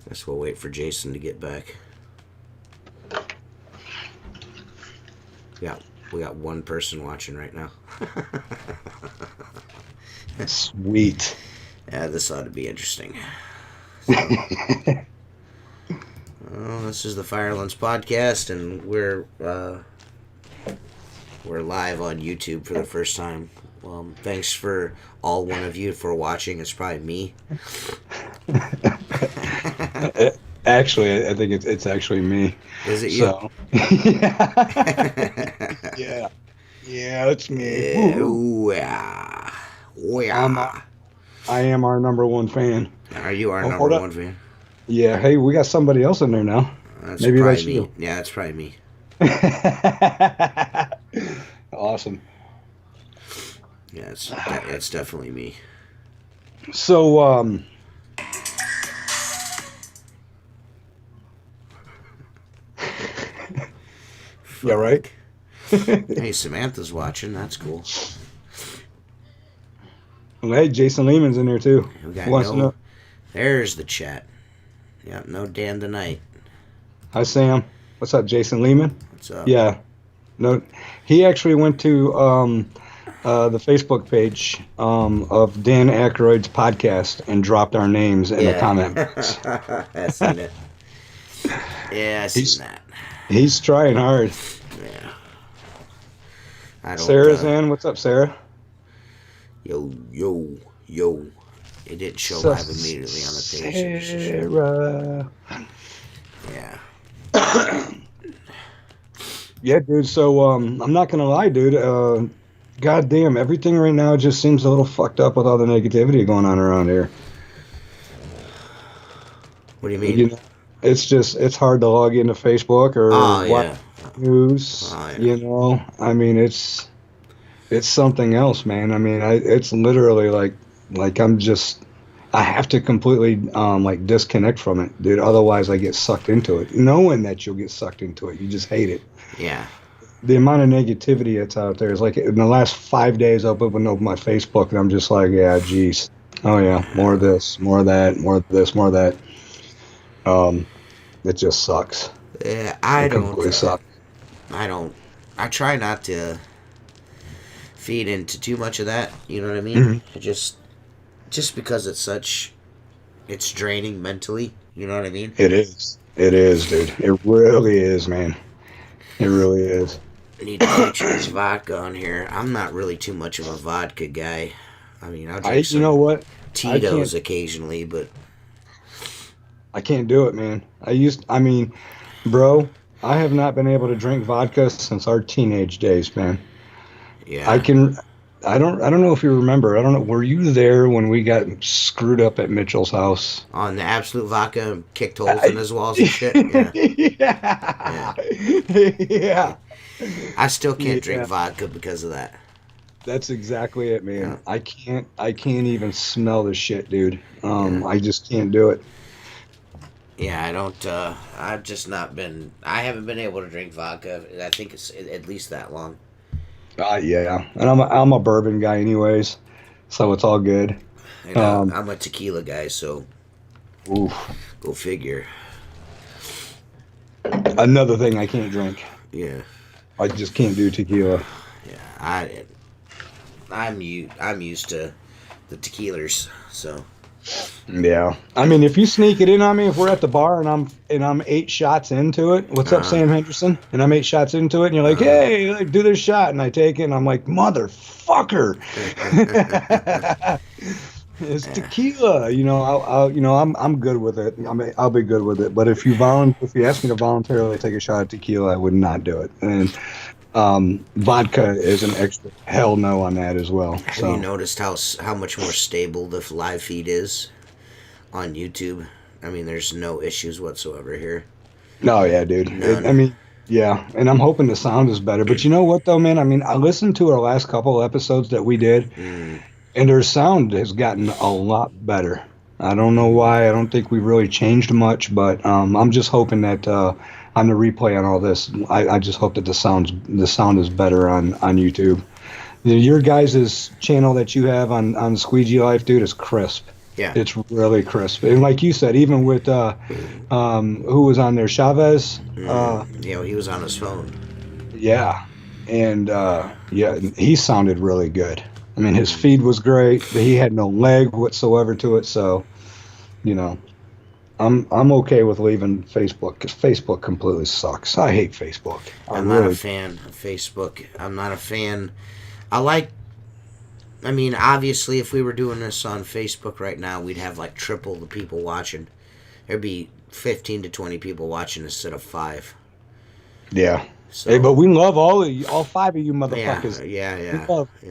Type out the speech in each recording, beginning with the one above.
Guess we'll wait for Jason to get back. Yeah, we got one person watching right now. Sweet. Yeah, this ought to be interesting. So, well, this is the Firelands Podcast, and we're live on YouTube for the first time. Thanks for all one of you for watching. It's probably me. Actually, I think it's actually me. Is it you? So, yeah. Yeah, it's me. Yeah. I am our number one fan. Are you our number one fan? Yeah. Hey, we got somebody else in there now. Maybe that's me. You. Yeah, it's probably me. Awesome. Yeah, it's definitely me. So, yeah, right? Hey, Samantha's watching. That's cool. Well, hey, Jason Lehman's in there, too. We got there's the chat. Yeah, no Dan tonight. Hi, Sam. What's up, Jason Lehman? What's up? Yeah. No, he actually went to the Facebook page of Dan Aykroyd's podcast and dropped our names in the comment box. I seen it. Yeah, I seen that. He's trying hard. Yeah. Sarah's in. What's up, Sarah? Yo. It didn't show live immediately on the page. Sarah. Yeah. Yeah, dude. So I'm not gonna lie, dude. Goddamn, everything right now just seems a little fucked up with all the negativity going on around here. What do you mean? You know, it's hard to log into Facebook or watch news. Oh, yeah. You know, I mean, it's something else, man. I mean, it's literally like I have to completely disconnect from it, dude. Otherwise, I get sucked into it. Knowing that you'll get sucked into it, you just hate it. Yeah. The amount of negativity that's out there is like in the last 5 days, I've opened up my Facebook and I'm just like, yeah, geez. Oh yeah, more of this, more of that, more of this, more of that. It just sucks. Yeah, I try not to feed into too much of that. You know what I mean? Mm-hmm. Just because it's draining mentally. You know what I mean? It is, dude. It really is, man. It really is. I need to feature this vodka on here. I'm not really too much of a vodka guy. I mean, I'll drink you know what? Tito's occasionally, but I can't do it, man. Bro, I have not been able to drink vodka since our teenage days, man. Yeah. I don't know if you remember. I don't know. Were you there when we got screwed up at Mitchell's house? On the Absolute Vodka and kicked holes in his walls and shit? Yeah. Yeah. I still can't drink vodka because of that. That's exactly it, man. Yeah. I can't even smell the shit, dude. I just can't do it. Yeah, I don't, I haven't been able to drink vodka. I think it's at least that long. Yeah. And I'm a bourbon guy anyways, so it's all good. I know. I'm a tequila guy, so Oof. go figure. Another thing I can't drink. Yeah. I just can't do tequila. Yeah. I'm used to the tequilas, so. Yeah, I mean, if you sneak it in on me, if we're at the bar and I'm 8 shots into it, what's up, Sam Henderson? And I'm 8 shots into it, and you're like, hey, like, do this shot, and I take it, and I'm like, motherfucker, it's tequila. You know, I'm good with it. I'll be good with it. But if you ask me to voluntarily take a shot of tequila, I would not do it. And vodka is an extra hell no on that as well. Have you noticed how much more stable the live feed is on YouTube? I mean, there's no issues whatsoever here. No, yeah, dude. I mean, yeah, and I'm hoping the sound is better. But you know what, though, man? I mean, I listened to our last couple episodes that we did, and their sound has gotten a lot better. I don't know why. I don't think we've really changed much, but I'm just hoping that on the replay on all this, I just hope that the sound is better on YouTube. Your guys' channel that you have on Squeegee Life, dude, is crisp. Yeah. It's really crisp. And like you said, even with who was on there, Chavez? Yeah, he was on his phone. Yeah. And he sounded really good. I mean, his feed was great, but he had no leg whatsoever to it, so you know, I'm okay with leaving Facebook because Facebook completely sucks. I hate Facebook. I'm not a fan of Facebook. I'm not a fan. I mean, obviously, if we were doing this on Facebook right now, we'd have like triple the people watching. There'd be 15 to 20 people watching instead of 5. Yeah. So, hey, but we love all 5 of you motherfuckers. Yeah.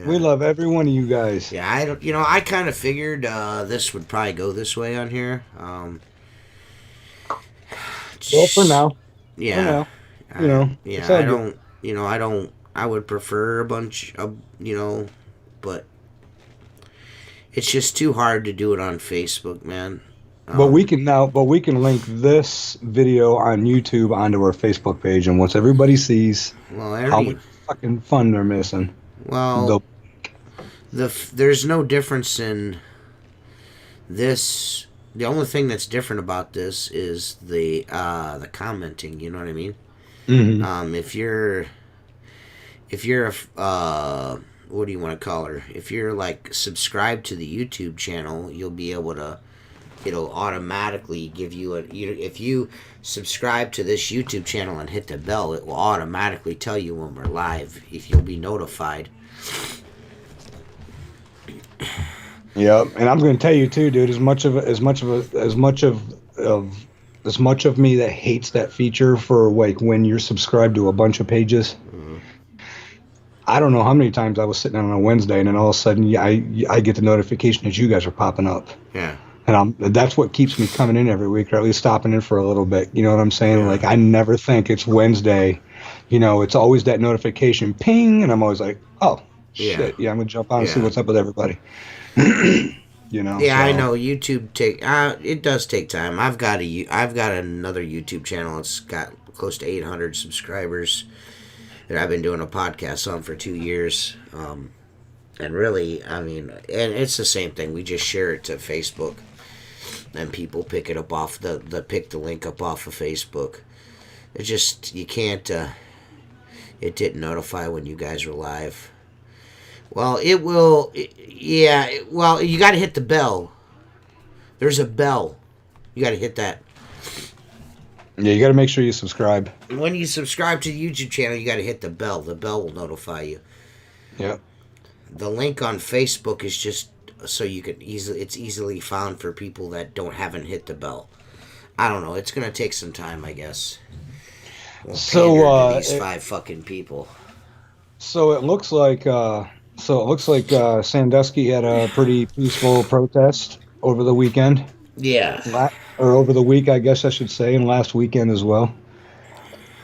We love every one of you guys. Yeah, I kind of figured this would probably go this way on here. Well, for now. Yeah. For now. I would prefer a bunch of, but it's just too hard to do it on Facebook, man. But we can link this video on YouTube onto our Facebook page, and once everybody sees how much fucking fun they're missing, there's no difference in this. The only thing that's different about this is the commenting. You know what I mean? Mm-hmm. If you're what do you want to call her? If you're like subscribed to the YouTube channel, you'll be able to. It'll automatically give you if you subscribe to this YouTube channel and hit the bell, it will automatically tell you when we're live. If you'll be notified. Yeah, and I'm going to tell you too, dude. As much of me that hates that feature for like when you're subscribed to a bunch of pages. Mm-hmm. I don't know how many times I was sitting on a Wednesday and then all of a sudden I get the notification that you guys are popping up. Yeah. And that's what keeps me coming in every week, or at least stopping in for a little bit. You know what I'm saying? Yeah. Like, I never think it's Wednesday. You know, it's always that notification ping, and I'm always like, oh, shit. Yeah, I'm going to jump on and see what's up with everybody. You know? Yeah, so. I know. YouTube it does take time. I've got another YouTube channel. It's got close to 800 subscribers that I've been doing a podcast on for 2 years. And really, I mean, and it's the same thing. We just share it to Facebook. And people pick it up off pick the link up off of Facebook. It just, you can't, it didn't notify when you guys were live. Well, it will, well, you got to hit the bell. There's a bell. You got to hit that. Yeah, you got to make sure you subscribe. When you subscribe to the YouTube channel, you got to hit the bell. The bell will notify you. Yep. The link on Facebook is just so you can it's easily found for people that haven't hit the bell. I don't know. It's gonna take some time, I guess. These 5 fucking people. So it looks like Sandusky had a pretty peaceful protest over the weekend. Yeah. Or over the week, I guess I should say, and last weekend as well.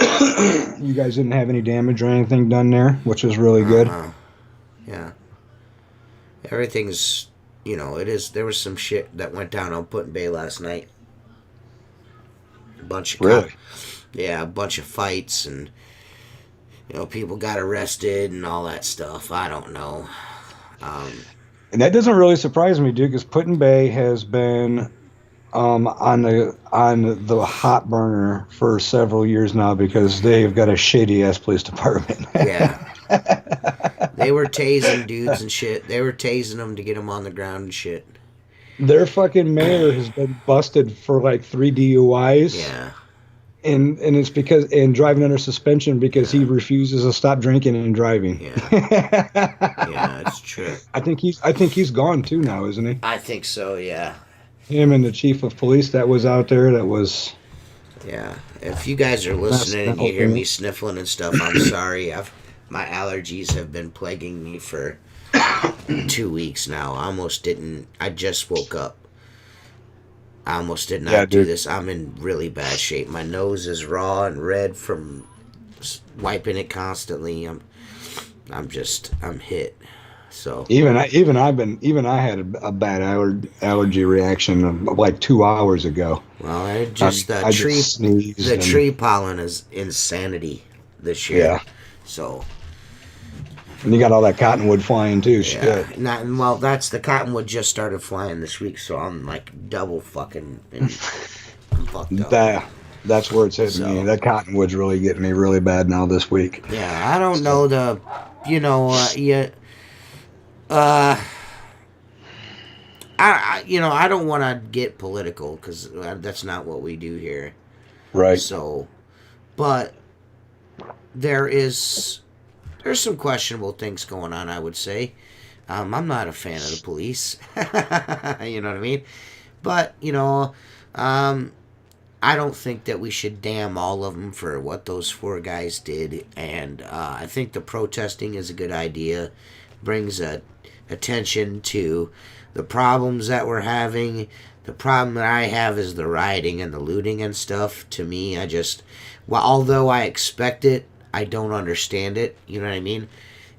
You guys didn't have any damage or anything done there, which is really good. Yeah. Everything's, there was some shit that went down on Put in Bay last night. A bunch of fights and, people got arrested and all that stuff. I don't know. And that doesn't really surprise me, dude, because Put in Bay has been on the hot burner for several years now because they've got a shady ass police department. Yeah. They were tasing dudes and shit. They were tasing them to get them on the ground and shit. Their fucking mayor has been busted for like 3 DUIs. Yeah. And it's because driving under suspension because he refuses to stop drinking and driving. Yeah. Yeah, it's true. I think he's gone too now, isn't he? I think so, yeah. Him and the chief of police that was out there that was. Yeah. If you guys are listening and you hear me sniffling and stuff, I'm sorry. My allergies have been plaguing me for 2 weeks now. I just woke up. I almost did not do this. I'm in really bad shape. My nose is raw and red from wiping it constantly. I'm hit. So even I had a bad allergy reaction like 2 hours ago. Well, the tree pollen is insanity this year. Yeah. So. And you got all that cottonwood flying too. Yeah. That's the cottonwood just started flying this week, so I'm like double fucking. I'm fucked up. That's where it's hitting me. That cottonwood's really getting me really bad now this week. Yeah, I don't know I don't want to get political because that's not what we do here. Right. So, but there's some questionable things going on, I would say. I'm not a fan of the police. You know what I mean? But, I don't think that we should damn all of them for what those 4 guys did. And I think the protesting is a good idea. Brings attention to the problems that we're having. The problem that I have is the rioting and the looting and stuff. To me, although I expect it, I don't understand it. You know what I mean?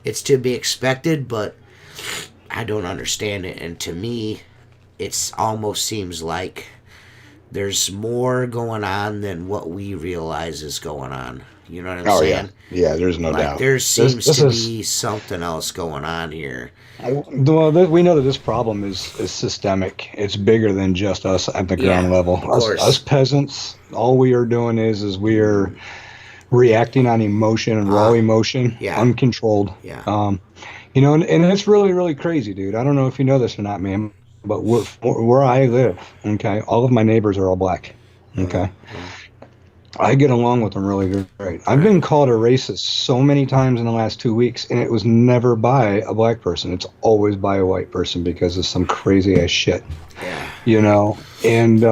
It's to be expected, but I don't understand it. And to me, it almost seems like there's more going on than what we realize is going on. You know what I'm saying? Yeah, there's no doubt. There seems to be something else going on here. We know that this problem is systemic. It's bigger than just us at the ground level. Us peasants, all we are doing is we are reacting on emotion and raw emotion, uncontrolled. Yeah. And it's really, really crazy, dude. I don't know if you know this or not, man, but where I live, okay, all of my neighbors are all black, okay? I get along with them really great. I've been called a racist so many times in the last 2 weeks, and it was never by a black person. It's always by a white person because of some crazy ass shit. Yeah. And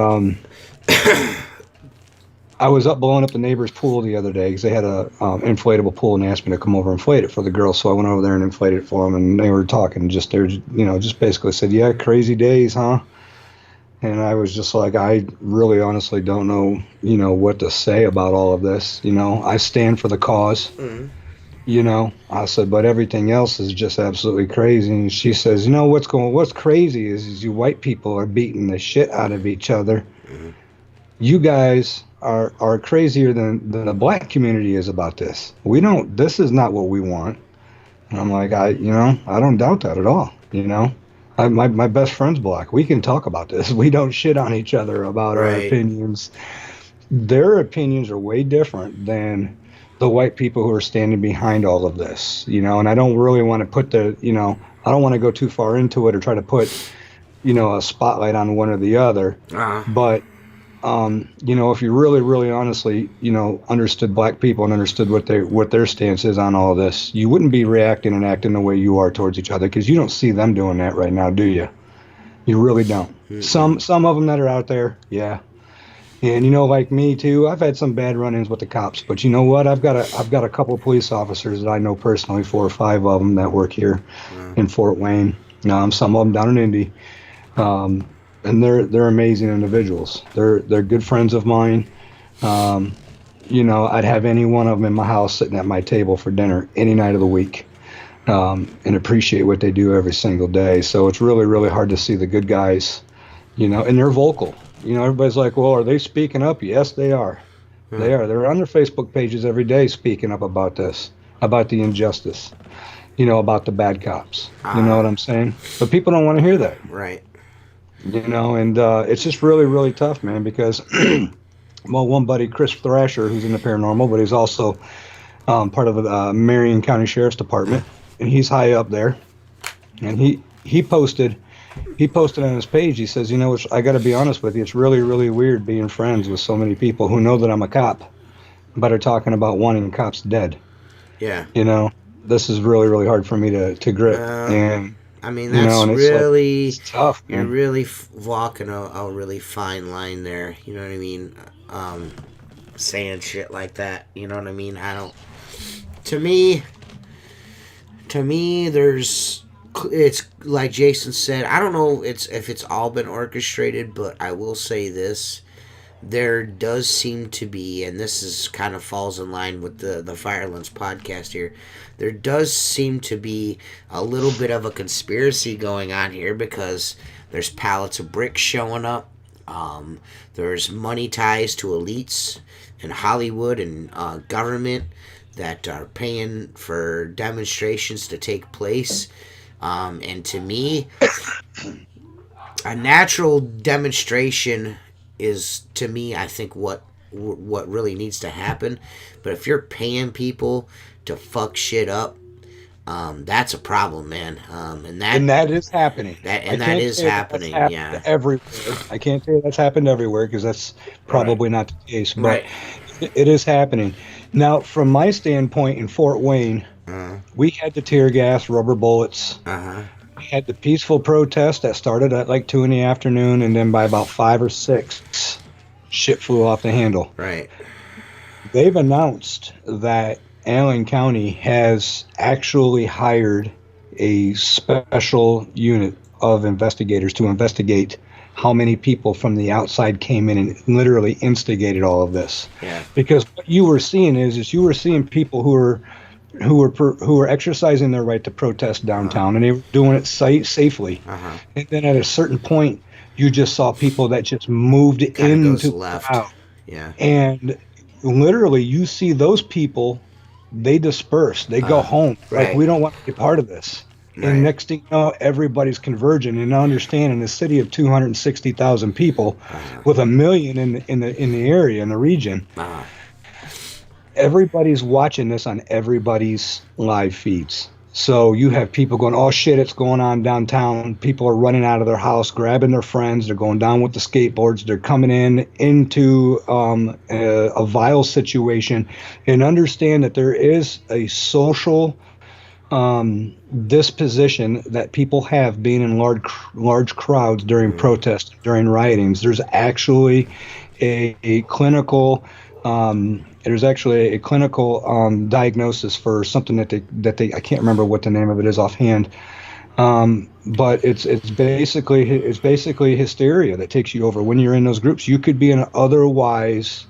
I was up blowing up the neighbor's pool the other day because they had a inflatable pool and they asked me to come over and inflate it for the girls. So I went over there and inflated it for them, and they were talking. Just basically said, "Yeah, crazy days, huh?" And I was just like, I really honestly don't know, what to say about all of this. I stand for the cause. Mm-hmm. I said, but everything else is just absolutely crazy. And she says, what's crazy is you white people are beating the shit out of each other. Mm-hmm. You guys are crazier than the black community is about this. This is not what we want. And I'm like, I don't doubt that at all. My best friend's black. We can talk about this. We don't shit on each other about our opinions. Their opinions are way different than the white people who are standing behind all of this, and I don't really want to put I don't want to go too far into it or try to put, a spotlight on one or the other. But, if you really, really honestly, understood black people and understood what their stance is on all of this, you wouldn't be reacting and acting the way you are towards each other because you don't see them doing that right now, do you? You really don't. Mm-hmm. Some of them that are out there, yeah. And like me too, I've had some bad run-ins with the cops, but you know what? I've got a couple of police officers that I know personally, 4 or 5 of them that work here in Fort Wayne. Some of them down in Indy. And they're amazing individuals. They're good friends of mine. I'd have any one of them in my house sitting at my table for dinner any night of the week, and appreciate what they do every single day. So it's really, really hard to see the good guys, and they're vocal. Everybody's like, well, are they speaking up? Yes, they are. They are. They're on their Facebook pages every day speaking up about this, about the injustice. about the bad cops. You know what Ah, I'm saying? But people don't want to hear that. right. And it's just really, really tough, man, because, well, one buddy, Chris Thrasher, who's in the paranormal, but he's also part of the Marion County Sheriff's Department, and he's high up there. And he posted on his page. He says, I got to be honest with you, it's really, really weird being friends with so many people who know that I'm a cop, but are talking about wanting cops dead. Yeah. You know, this is really, really hard for me to grip. Well, And I mean, that's and it's like really, it's tough, you're man. really walking a really fine line there. You know what I mean? Saying shit like that. You know what I mean? I don't. To me, there's. It's like Jason said. I don't know. If it's all been orchestrated, but I will say this: there does seem to be, and this is kind of falls in line with the Firelands podcast here. There does seem to be a little bit of a conspiracy going on here because there's pallets of bricks showing up. There's money ties to elites in Hollywood and government that are paying for demonstrations to take place. And to me, a natural demonstration is, to me, I think what really needs to happen. But if you're paying people to fuck shit up, that's a problem, man. And that is happening. That is That's happening. happened Yeah. everywhere. I can't say that's happened everywhere because that's Right. probably not the case, but Right. it is happening. Now, from my standpoint in Fort Wayne, Uh. we had the tear gas, rubber bullets. Uh. We had the peaceful protest that started at like 2 in the afternoon, and then by about 5 or 6, shit flew off the handle. Right. They've announced that Allen County has actually hired a special unit of investigators to investigate how many people from the outside came in and literally instigated all of this. Yeah. Because what you were seeing is you were seeing people who were exercising their right to protest downtown, and they were doing it safely. Uh-huh. And then at a certain point, you just saw people that just moved Kind of goes into the left. crowd. Yeah. And literally, you see those people, they disperse, they go home. Right. Like, we don't want to be part of this. Right. And next thing you know, everybody's converging and understanding a city of 260,000 people with 1 million in the area, in the region. Everybody's watching this on everybody's live feeds. So you have people going, oh shit, it's going on downtown. People are running out of their house, grabbing their friends. They're going down with the skateboards. They're coming into a vile situation, and understand that there is a social disposition that people have being in large crowds during protests, during riotings. There's actually a clinical diagnosis for something that they I can't remember what the name of it is offhand, but it's basically hysteria that takes you over when you're in those groups. You could be an otherwise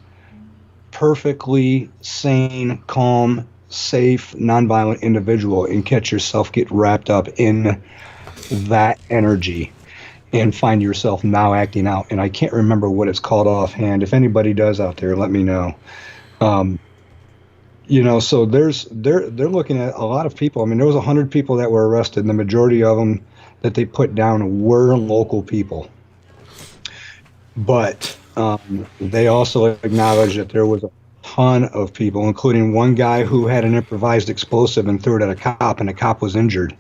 perfectly sane, calm, safe, nonviolent individual and catch yourself get wrapped up in that energy and find yourself now acting out. And I can't remember what it's called offhand. If anybody does out there, let me know. So they're looking at a lot of people. I mean, there was 100 people that were arrested, and the majority of them that they put down were local people. But they also acknowledged that there was a ton of people, including one guy who had an improvised explosive and threw it at a cop, and the cop was injured.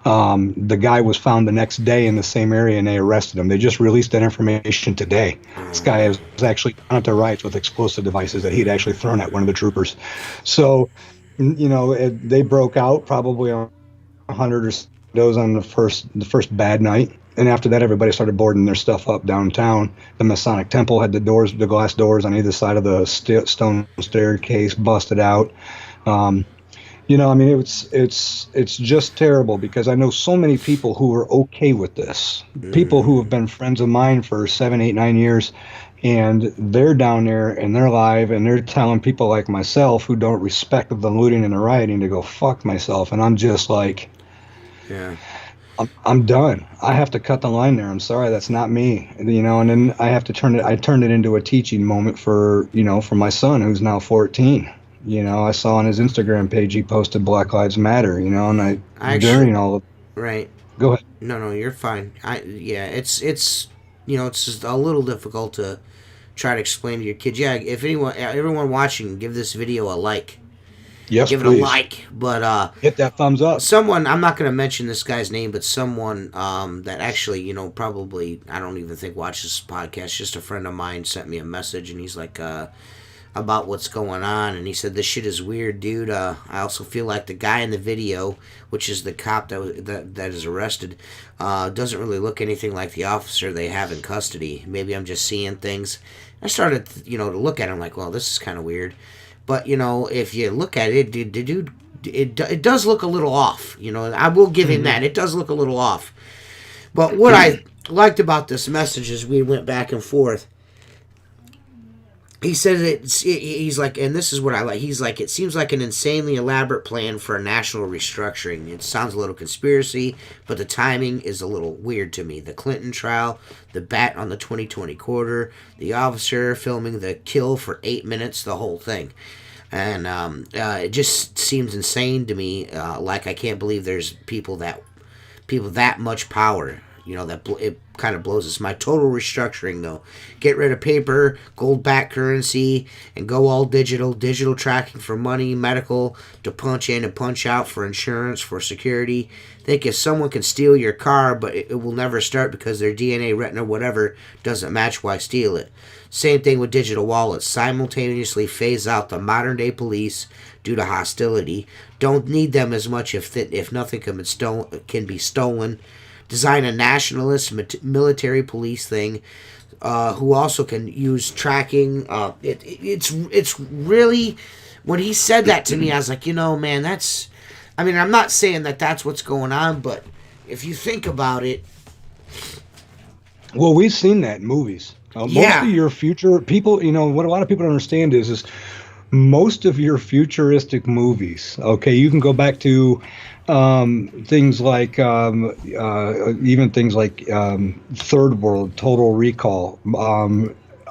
The guy was found the next day in the same area, and they arrested him. They just released that information today. This guy was actually down at the riots with explosive devices that he'd actually thrown at one of the troopers. So, they broke out probably 100 or so those on the first bad night. And after that, everybody started boarding their stuff up downtown. The Masonic Temple had the glass doors on either side of the stone staircase busted out. It's just terrible because I know so many people who are okay with this. People who have been friends of mine for 7, 8, 9 years, and they're down there and they're live and they're telling people like myself who don't respect the looting and the rioting to go fuck myself. And I'm just like, yeah. I'm done. I have to cut the line there. I'm sorry, that's not me. And then I have to turn it. I turned it into a teaching moment for my son who's now 14. I saw on his Instagram page he posted Black Lives Matter, and I actually, during all of, right. go ahead. No, you're fine. Yeah, it's it's just a little difficult to try to explain to your kids. Yeah, if everyone watching, give this video a like. Yes, Give it a please. like. But Hit that thumbs up. someone, I'm not going to mention this guy's name, but someone that actually, probably, I don't even think watches this podcast, just a friend of mine sent me a message, and he's like, about what's going on, and he said, this shit is weird, dude. I also feel like the guy in the video, which is the cop that is arrested, doesn't really look anything like the officer they have in custody. Maybe I'm just seeing things. I started, to look at him like, well, this is kind of weird. But, if you look at it, dude, it does look a little off. I will give him that. It does look a little off. But what I liked about this message is we went back and forth. He said he's like, and this is what I like. He's like, it seems like an insanely elaborate plan for a national restructuring. It sounds a little conspiracy, but the timing is a little weird to me. The Clinton trial, the bat on the 2020 quarter, the officer filming the kill for 8 minutes, the whole thing. And it just seems insane to me. Like, I can't believe there's people that much power. It kind of blows us. My total restructuring, though. Get rid of paper, gold-backed currency, and go all digital. Digital tracking for money, medical, to punch in and punch out for insurance, for security. Think if someone can steal your car, but it will never start because their DNA, retina, whatever, doesn't match, why steal it? Same thing with digital wallets. Simultaneously phase out the modern-day police due to hostility. Don't need them as much if nothing can be stolen. Design a nationalist military police thing, who also can use tracking. It's really, when he said that to me, I was like, man, that's. I mean, I'm not saying that that's what's going on, but if you think about it. Well, we've seen that in movies. Most of your future people, what a lot of people don't understand is most of your futuristic movies. Okay, you can go back to things like even things like Third World, Total Recall,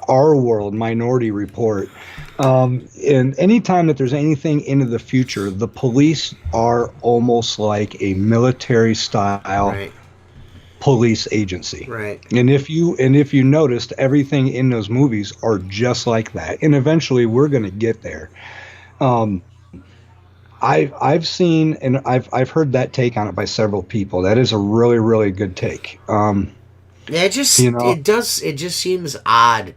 Our World, Minority Report. And anytime that there's anything into the future, the police are almost like a military style. Right. Police agency. Right. And if you noticed, everything in those movies are just like that. And eventually we're going to get there. I've seen and I've heard that take on it by several people. That is a really, really good take. Yeah, it just seems odd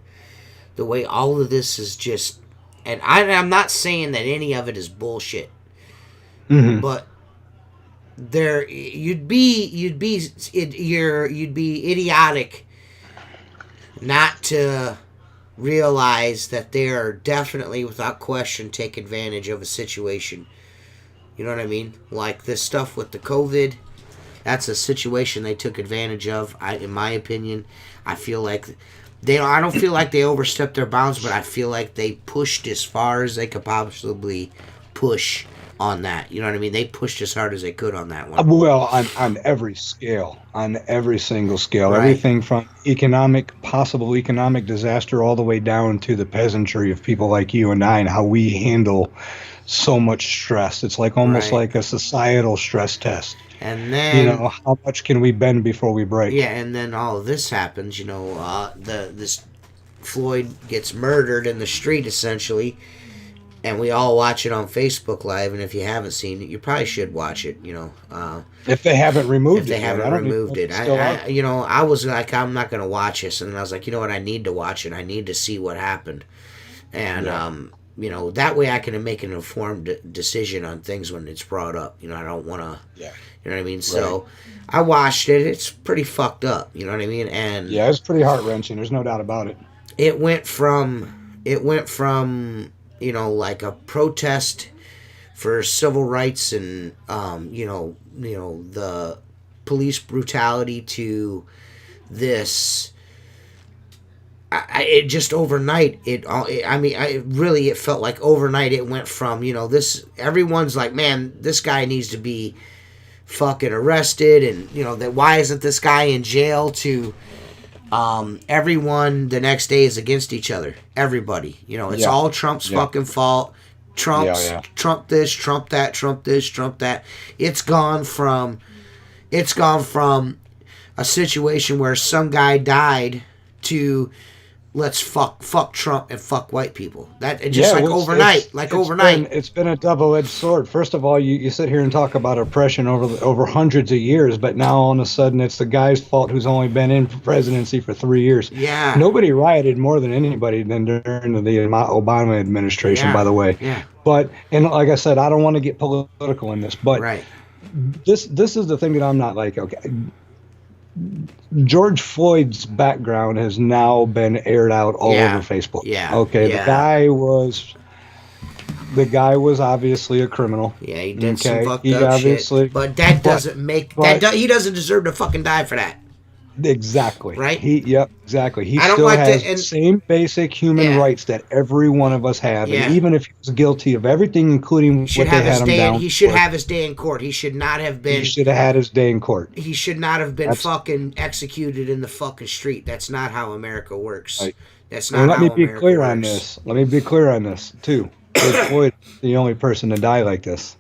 the way all of this is just, and I'm not saying that any of it is bullshit. Mm-hmm. But you'd be idiotic not to realize that they are definitely, without question, take advantage of a situation. You know what I mean? Like this stuff with the COVID, that's a situation they took advantage of. In my opinion, I feel like I don't feel like they overstepped their bounds, but I feel like they pushed as far as they could possibly push on that. You know what I mean? They pushed as hard as they could on that one. Well, on every scale, on every single scale, Right. Everything from possible economic disaster all the way down to the peasantry of people like you and I and how we handle so much stress. It's like almost Right. like a societal stress test. And then how much can we bend before we break? yeah, and then all of this happens. This Floyd gets murdered in the street essentially, and we all watch it on Facebook Live. And if you haven't seen it, you probably should watch it. If they haven't removed it, I was like, I'm not gonna watch this, and I was like, you know what, I need to watch it. I need to see what happened, and that way I can make an informed decision on things when it's brought up. I don't want to. Yeah. You know what I mean? Right. So I watched it. It's pretty fucked up. You know what I mean? And yeah, it's pretty heart wrenching. There's no doubt about it. It went from like a protest for civil rights and the police brutality to this. It just overnight. It felt like overnight it went from this. Everyone's like, man, this guy needs to be fucking arrested, and that why isn't this guy in jail? To everyone the next day is against each other. Everybody, it's all Trump's fucking fault. Trump this, Trump that, Trump this, Trump that. It's gone from a situation where some guy died to let's fuck Trump and fuck white people. That just overnight. It's been a double-edged sword. First of all, you sit here and talk about oppression over hundreds of years, but now all of a sudden it's the guy's fault who's only been in presidency for 3 years. Yeah. Nobody rioted more than anybody than during the Obama administration, by the way. Yeah. But, and like I said, I don't want to get political in this, but this is the thing that I'm not like, okay. George Floyd's background has now been aired out all over Facebook. Yeah. Okay. Yeah. The guy was obviously a criminal. Yeah, he did some fucked up shit. But that doesn't he doesn't deserve to fucking die for that. Exactly. Right? Exactly. He still has the same basic human rights that every one of us have. Yeah. And even if he was guilty of everything, including what they had him down he should have his day in court. He should not have been... He should have had his day in court. He should not have been fucking executed in the fucking street. That's not how America works. Right. That's not how America works. Let me be clear on this, too. George Floyd is the only person to die like this.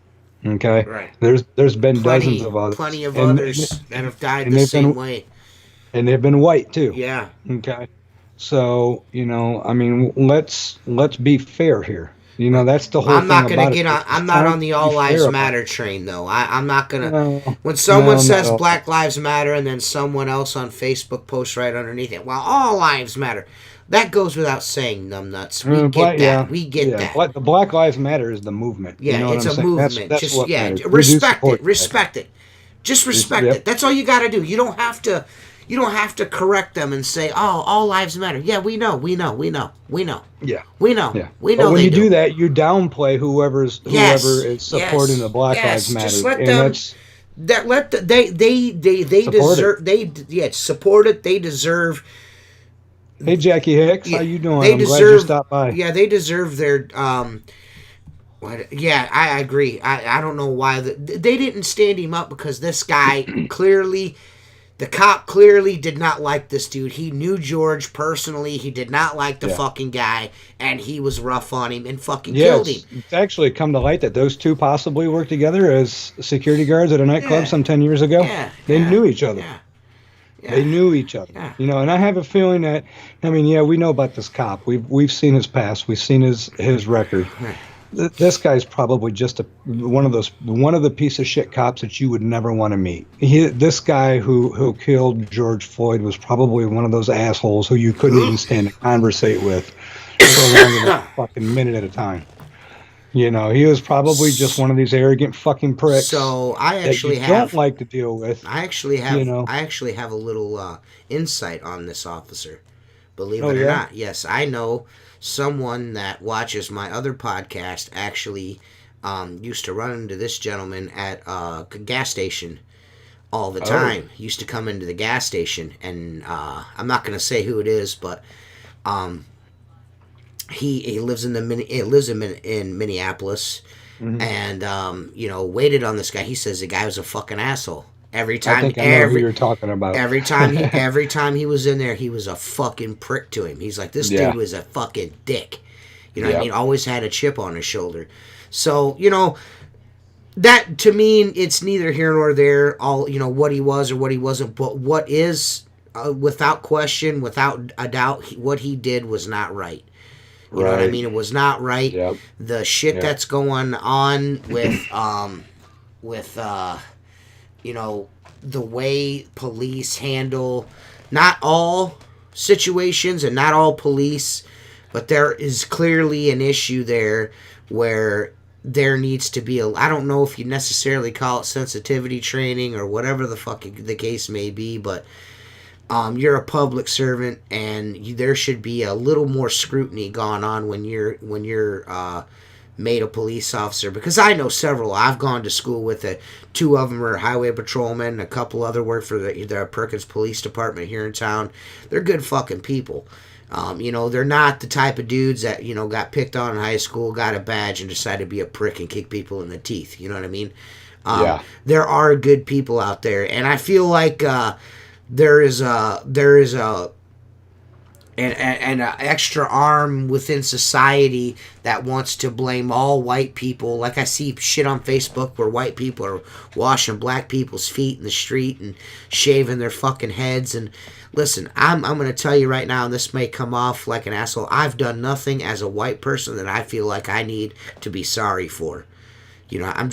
Okay? Right. There's been dozens of others. Plenty of others that have died the same way. And they've been white too. Yeah. Okay. So, I mean, let's be fair here. That's the whole thing. I'm not on the All Lives Matter train though. I'm not gonna. When someone says Black Lives Matter and then someone else on Facebook posts right underneath it, well, all lives matter. That goes without saying, numbnuts. We get that. We get that. The Black Lives Matter is the movement. Yeah, it's a movement. That's what matters. Respect it. Respect it. Just respect it. That's all you got to do. You don't have to. You don't have to correct them and say, "Oh, all lives matter." Yeah, we know. Yeah, we know. Yeah. We know. But when you do that, you downplay whoever is supporting the Black Lives Matter. Just let them. They deserve. Support it. They deserve. Hey, Jackie Hicks, how you doing? I'm glad you stopped by. Yeah, they deserve their. Yeah, I agree. I don't know why they didn't stand him up because this guy clearly. The cop clearly did not like this dude. He knew George personally. He did not like the fucking guy, and he was rough on him and fucking killed him. It's actually come to light that those two possibly worked together as security guards at a nightclub some 10 years ago. They knew each other. They knew each other. And I have a feeling that, we know about this cop. We've seen his past. We've seen his record. Right. This guy's probably just one of the piece of shit cops that you would never want to meet. This guy who killed George Floyd was probably one of those assholes who you couldn't even stand to conversate with for longer than a fucking minute at a time. He was probably just one of these arrogant fucking pricks. So I actually don't like to deal with. I actually have a little insight on this officer. Believe it or not, yes, I know. Someone that watches my other podcast actually used to run into this gentleman at a gas station all the time. Used to come into the gas station, and I'm not going to say who it is, but he lives in in Minneapolis, and waited on this guy. He says the guy was a fucking asshole. Every time, I know who you're talking about. Every time he was in there, he was a fucking prick to him. He's like, this dude was a fucking dick. What I mean? Always had a chip on his shoulder. So, that to me, it's neither here nor there. All what he was or what he wasn't, but what is, without question, without a doubt, what he did was not right. You know what I mean? It was not right. Yep. The shit that's going on with the way police handle not all situations and not all police, but there is clearly an issue there where there needs to be I don't know if you necessarily call it sensitivity training or whatever the fuck the case may be, but you're a public servant and there should be a little more scrutiny going on when you're made a police officer, because I know several. I've gone to school with two of them are highway patrolmen, a couple other work for the Perkins Police Department here in town. They're good fucking people. They're not the type of dudes that, got picked on in high school, got a badge, and decided to be a prick and kick people in the teeth. You know what I mean? There are good people out there, and I feel like there is a and an extra arm within society that wants to blame all white people. Like I see shit on Facebook where white people are washing black people's feet in the street and shaving their fucking heads. And listen, I'm going to tell you right now, and this may come off like an asshole, I've done nothing as a white person that I feel like I need to be sorry for. You know, I'm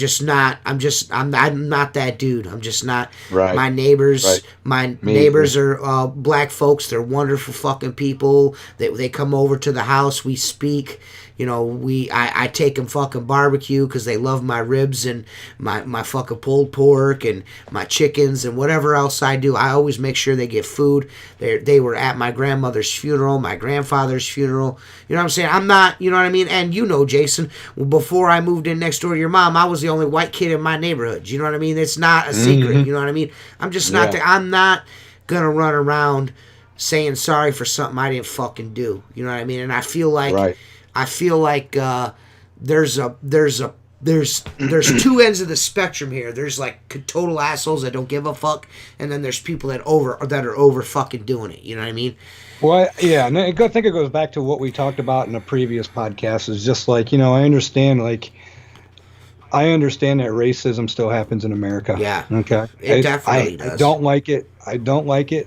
not that dude. I'm just not. Right. My neighbors, Right. my Me neighbors either. are black folks. They're wonderful fucking people. They come over to the house. We speak. You know, I take them fucking barbecue because they love my ribs and my fucking pulled pork and my chickens and whatever else I do. I always make sure they get food. They were at my grandmother's funeral, my grandfather's funeral. You know what I'm saying? I'm not, you know what I mean? And you know, Jason, before I moved in next door to your mom, I was the only white kid in my neighborhood. You know what I mean? It's not a secret. You know what I mean? I'm just not I'm not going to run around saying sorry for something I didn't fucking do. You know what I mean? And I feel like... Right. I feel like there's two ends of the spectrum here. There's like total assholes that don't give a fuck, and then there's people that are over fucking doing it. You know what I mean? Well, yeah, and I think it goes back to what we talked about in a previous podcast. Is just like, I understand that racism still happens in America. Yeah. Okay. It definitely does. I don't like it.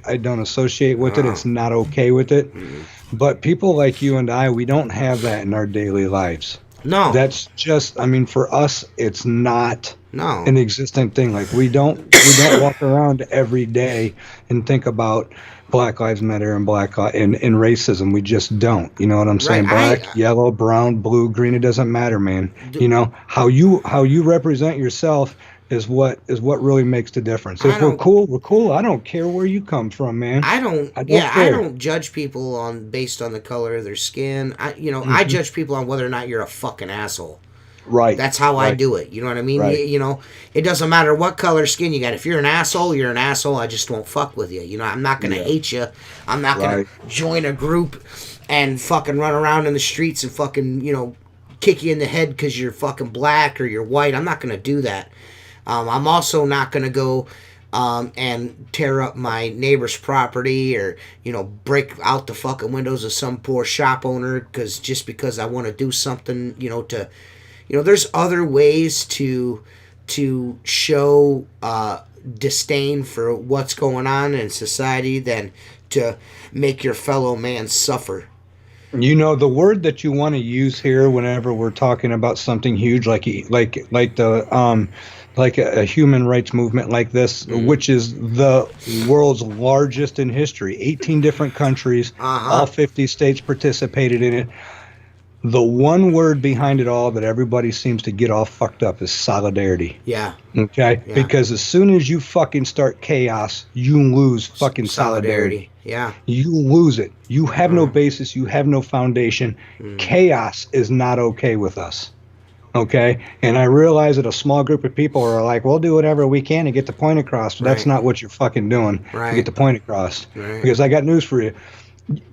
I don't associate with it. It's not okay with it. Mm-hmm. But people like you and I, we don't have that in our daily lives. No. That's just, for us, it's not an existent thing. Like we don't walk around every day and think about Black Lives Matter and and racism. We just don't. You know what I'm saying? Right. Black, yellow, brown, blue, green, it doesn't matter, man. How you represent yourself is what really makes the difference. If we're cool, we're cool. I don't care where you come from, man. I don't judge people based on the color of their skin. I judge people on whether or not you're a fucking asshole. Right. That's how I do it. You know what I mean? Right. It doesn't matter what color skin you got. If you're an asshole, you're an asshole. I just won't fuck with you. I'm not going to hate you. I'm not going to join a group and fucking run around in the streets and fucking, kick you in the head because you're fucking black or you're white. I'm not going to do that. I'm also not going to go and tear up my neighbor's property or, break out the fucking windows of some poor shop owner because I want to do something, there's other ways to show disdain for what's going on in society than to make your fellow man suffer. The word that you want to use here whenever we're talking about something huge like a human rights movement like this, which is the world's largest in history, 18 different countries, all 50 states participated in it. The one word behind it all that everybody seems to get all fucked up is solidarity. Yeah. Okay? Yeah. Because as soon as you fucking start chaos, you lose fucking solidarity. Yeah. You lose it. You have no basis. You have no foundation. Chaos is not okay with us. Okay? And I realize that a small group of people are like, we'll do whatever we can to get the point across. But that's not what you're fucking doing to get the point across. Right. Because I got news for you.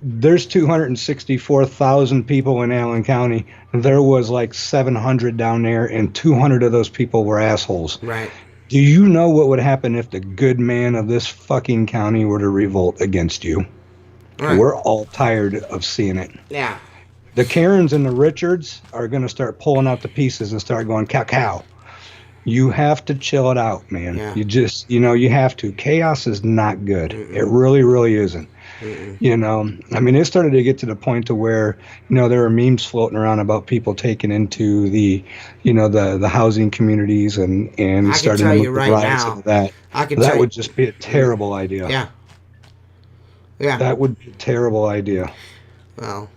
There's 264,000 people in Allen County. There was like 700 down there, and 200 of those people were assholes. Right. Do you know what would happen if the good man of this fucking county were to revolt against you? Right. We're all tired of seeing it. Yeah. The Karens and the Richards are going to start pulling out the pieces and start going, cow. You have to chill it out, man. Yeah. You just, you have to. Chaos is not good. Mm-mm. It really, really isn't. Mm-mm. It started to get to the point to where, there are memes floating around about people taking into the housing communities and starting to move the riots into that. That would just be a terrible idea. Yeah. Yeah. That would be a terrible idea. Well,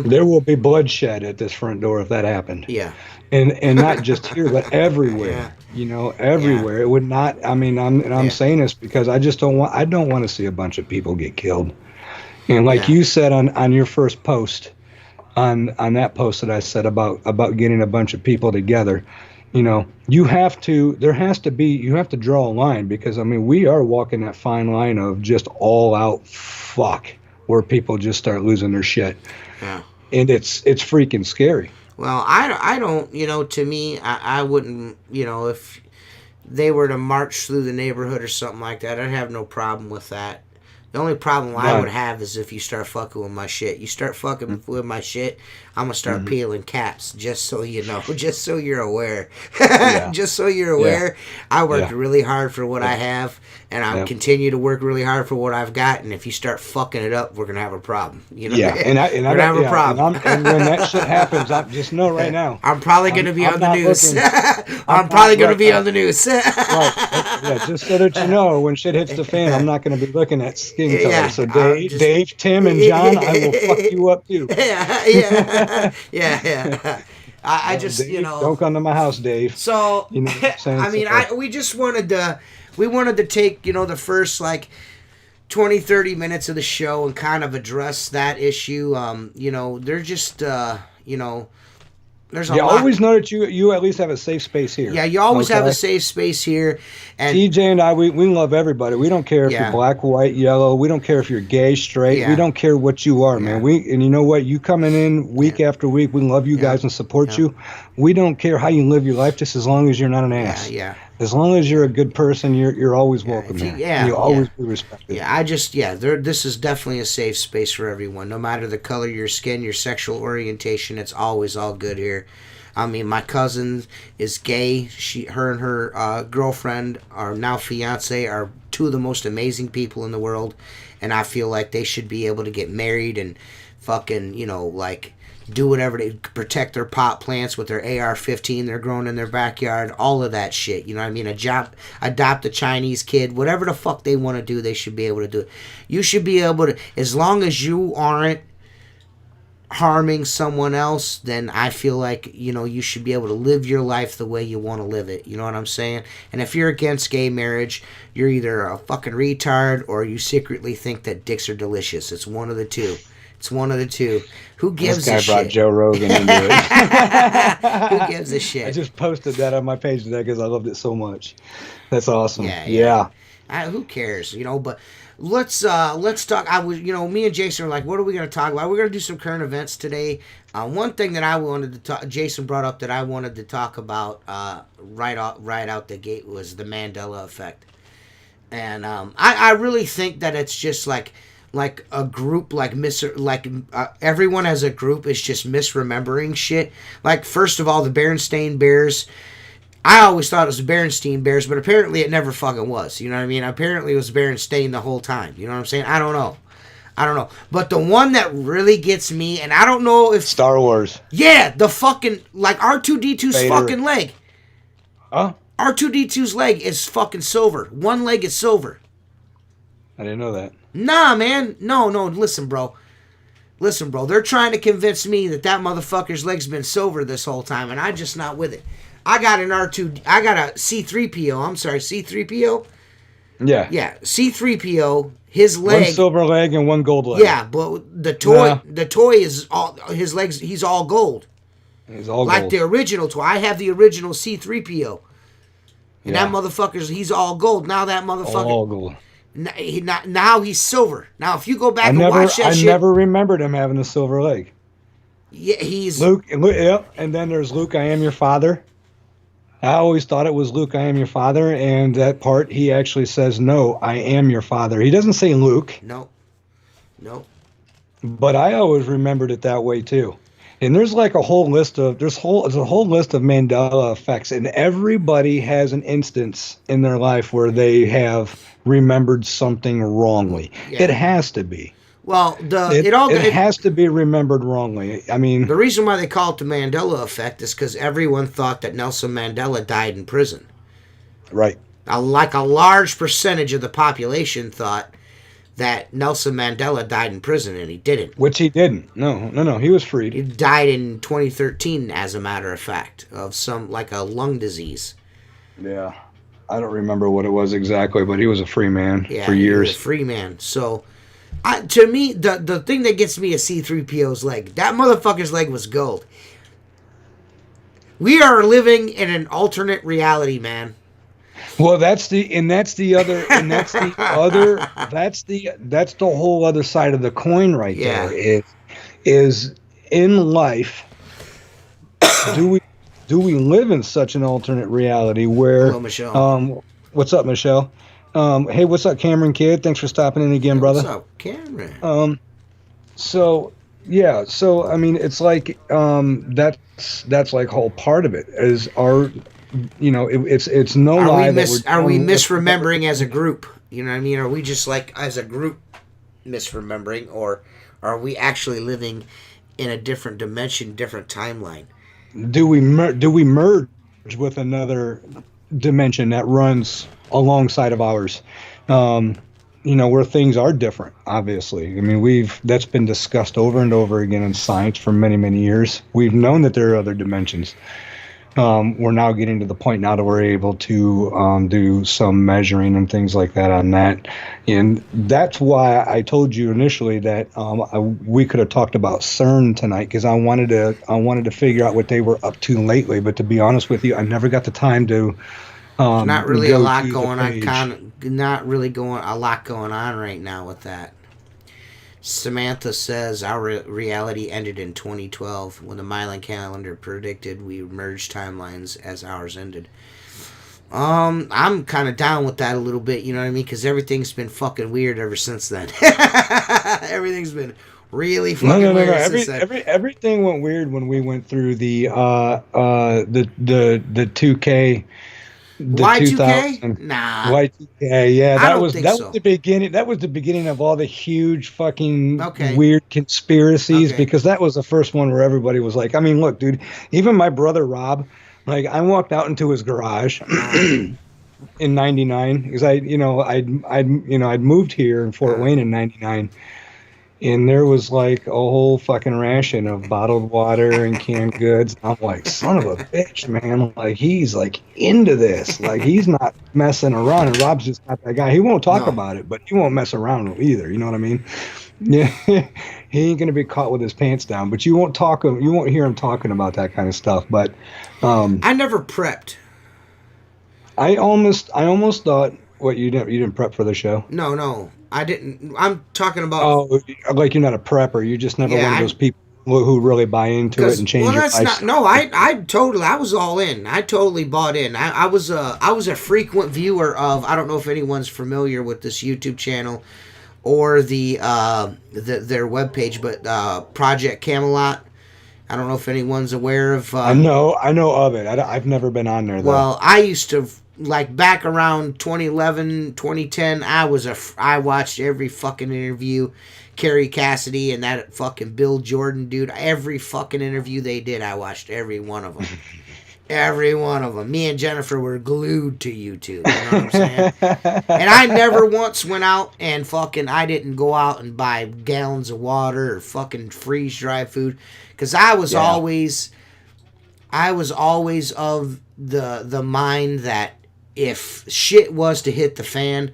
there will be bloodshed at this front door if that happened. Yeah. And not just here, but everywhere. Yeah. Everywhere. Yeah. It would not. I'm saying this because I don't want to see a bunch of people get killed. And like you said on your first post, on that post that I said about getting a bunch of people together, you have to draw a line because we are walking that fine line of just all out fuck where people just start losing their shit. Yeah. And it's freaking scary. Well, I don't, to me, I wouldn't, if they were to march through the neighborhood or something like that, I'd have no problem with that. The only problem I None. would have is if you start fucking with my shit. You start fucking with my shit, I'm gonna start peeling caps. Just so you know, just so you're aware, just so you're aware. I worked really hard for what I have, and I'll continue to work really hard for what I've got. And if you start fucking it up, we're gonna have a problem. You know? Yeah, and we're gonna have a problem. And when that shit happens, I just know right now. I'm probably gonna be on the news. I'm probably gonna be on the news. Right. Yeah, just so that you know, when shit hits the fan, I'm not gonna be looking at skin color. So Dave, Tim, and John, I will fuck you up too. Yeah. I just, Dave, you know, don't come to my house, Dave. So, you know what I'm saying? I mean, we just wanted to take, you know, the first like 20, 30 minutes of the show and kind of address that issue. You know, they're just, you know, there's a lot. Always know that you at least have a safe space here. Yeah, you always have a safe space here. And TJ and I, we love everybody. We don't care if you're black, white, yellow. We don't care if you're gay, straight. Yeah. We don't care what you are, man. And you know what? You coming in week after week. We love you guys and support you. We don't care how you live your life, just as long as you're not an ass. Yeah. As long as you're a good person, you're always welcome here. You'll always be respected. This is definitely a safe space for everyone. No matter the color of your skin, your sexual orientation, it's always all good here. I mean, my cousin is gay. Her and her girlfriend, are now fiance, are two of the most amazing people in the world. And I feel like they should be able to get married and fucking, you know, like, do whatever to protect their pot plants with their AR-15 they're growing in their backyard, all of that shit. You know what I mean? Adopt a Chinese kid, whatever the fuck they want to do, they should be able to do it. You should be able to, as long as you aren't harming someone else, then I feel like, you know, you should be able to live your life the way you want to live it. You know what I'm saying? And if you're against gay marriage, you're either a fucking retard or you secretly think that dicks are delicious. It's one of the two. It's one of the two. Who gives a shit? This guy brought Joe Rogan into it. Who gives a shit? I just posted that on my page today because I loved it so much. That's awesome. Yeah. Who cares? You know, but let's talk. Me and Jason were like, what are we going to talk about? We're going to do some current events today. One thing that I wanted to talk, Jason brought up that I wanted to talk about right out the gate was the Mandela effect. And I really think that it's just like a group, everyone as a group is just misremembering shit. Like, first of all, the Berenstain Bears, I always thought it was the Berenstain Bears, but apparently it never fucking was. You know what I mean? Apparently it was Berenstain the whole time. You know what I'm saying? I don't know. But the one that really gets me, and I don't know if... Star Wars. Yeah, the fucking, like, R2-D2's Vader. Fucking leg. Huh? R2-D2's leg is fucking silver. One leg is silver. I didn't know that. Nah, man. No. Listen, bro. They're trying to convince me that motherfucker's leg's been silver this whole time, and I'm just not with it. I got a C-3PO. I'm sorry, C-3PO? Yeah. Yeah, C-3PO, his leg... One silver leg and one gold leg. Yeah, but the toy is all... His legs, he's all gold. He's all gold. Like the original toy. I have the original C-3PO. And that motherfucker's... He's all gold. Now that motherfucker... All gold. Now he's silver. Now, if you go back and watch that shit... I never remembered him having a silver leg. Yeah, he's... Luke, and then there's Luke, I am your father. I always thought it was Luke, I am your father, and that part, he actually says, no, I am your father. He doesn't say Luke. No. But I always remembered it that way, too. And there's like a whole list of, there's a whole list of Mandela effects, and everybody has an instance in their life where they have remembered something wrongly. Yeah. It has to be. Well, it has to be remembered wrongly. I mean, the reason why they call it the Mandela effect is because everyone thought that Nelson Mandela died in prison. Right. Like a large percentage of the population thought that Nelson Mandela died in prison, and he didn't. Which he didn't. No. He was freed. He died in 2013, as a matter of fact, of some, like, a lung disease. Yeah. I don't remember what it was exactly, but he was a free man for years. He was a free man. So... to me, the thing that gets me is C-3PO's leg. That motherfucker's leg was gold. We are living in an alternate reality, man. Well, that's the whole other side of the coin right there. It is in life. Do we live in such an alternate reality where? Hello, Michelle. What's up, Michelle? Hey, what's up, Cameron Kid? Thanks for stopping in again, brother. What's up, Cameron? So yeah, so I mean, it's like that's like whole part of it is our, it's no lie that Are we misremembering as a group? You know what I mean? Are we just like as a group misremembering, or are we actually living in a different dimension, different timeline? Do we merge with another dimension that runs alongside of ours? Where things are different, obviously. I mean, that's been discussed over and over again in science for many, many years. We've known that there are other dimensions. We're now getting to the point now that we're able to do some measuring and things like that on that. And that's why I told you initially that we could have talked about CERN tonight, because I wanted to figure out what they were up to lately. But to be honest with you, I never got the time to. Not really a lot going on. Not really a lot going on right now with that. Samantha says our reality ended in 2012 when the Mayan calendar predicted we merged timelines as ours ended. I'm kind of down with that a little bit, you know what I mean? Because everything's been fucking weird ever since then. Everything's been really fucking weird since then. Everything went weird when we went through the 2K. Y2K? Nah. Y2K, yeah. That was so. The beginning. That was the beginning of all the huge fucking weird conspiracies, because that was the first one where everybody was like, I mean, look, dude, even my brother Rob, like, I walked out into his garage in '99 because I'd moved here in Fort Wayne in '99. And there was like a whole fucking ration of bottled water and canned goods. I'm like, son of a bitch, man. Like, he's like into this. Like, he's not messing around. And Rob's just not that guy. He won't talk about it, but he won't mess around either. You know what I mean? Yeah. He ain't going to be caught with his pants down. But you won't hear him talking about that kind of stuff. But I never prepped. I almost thought, what, you didn't prep for the show? No. I didn't. I'm talking about. Oh, like you're not a prepper. You're just never one of those people who really buy into it and change your lifestyle. No, I was all in. I totally bought in. I was a frequent viewer of. I don't know if anyone's familiar with this YouTube channel or their webpage, but Project Camelot. I don't know if anyone's aware of. I know of it. I've never been on there though. Well, I used to. Like back around 2011, 2010, I watched every fucking interview, Carrie Cassidy and that fucking Bill Jordan dude. Every fucking interview they did, I watched every one of them. Every one of them. Me and Jennifer were glued to YouTube. You know what I'm saying? And I never once went out and I didn't go out and buy gallons of water or fucking freeze dry food, because I was always of the mind that if shit was to hit the fan,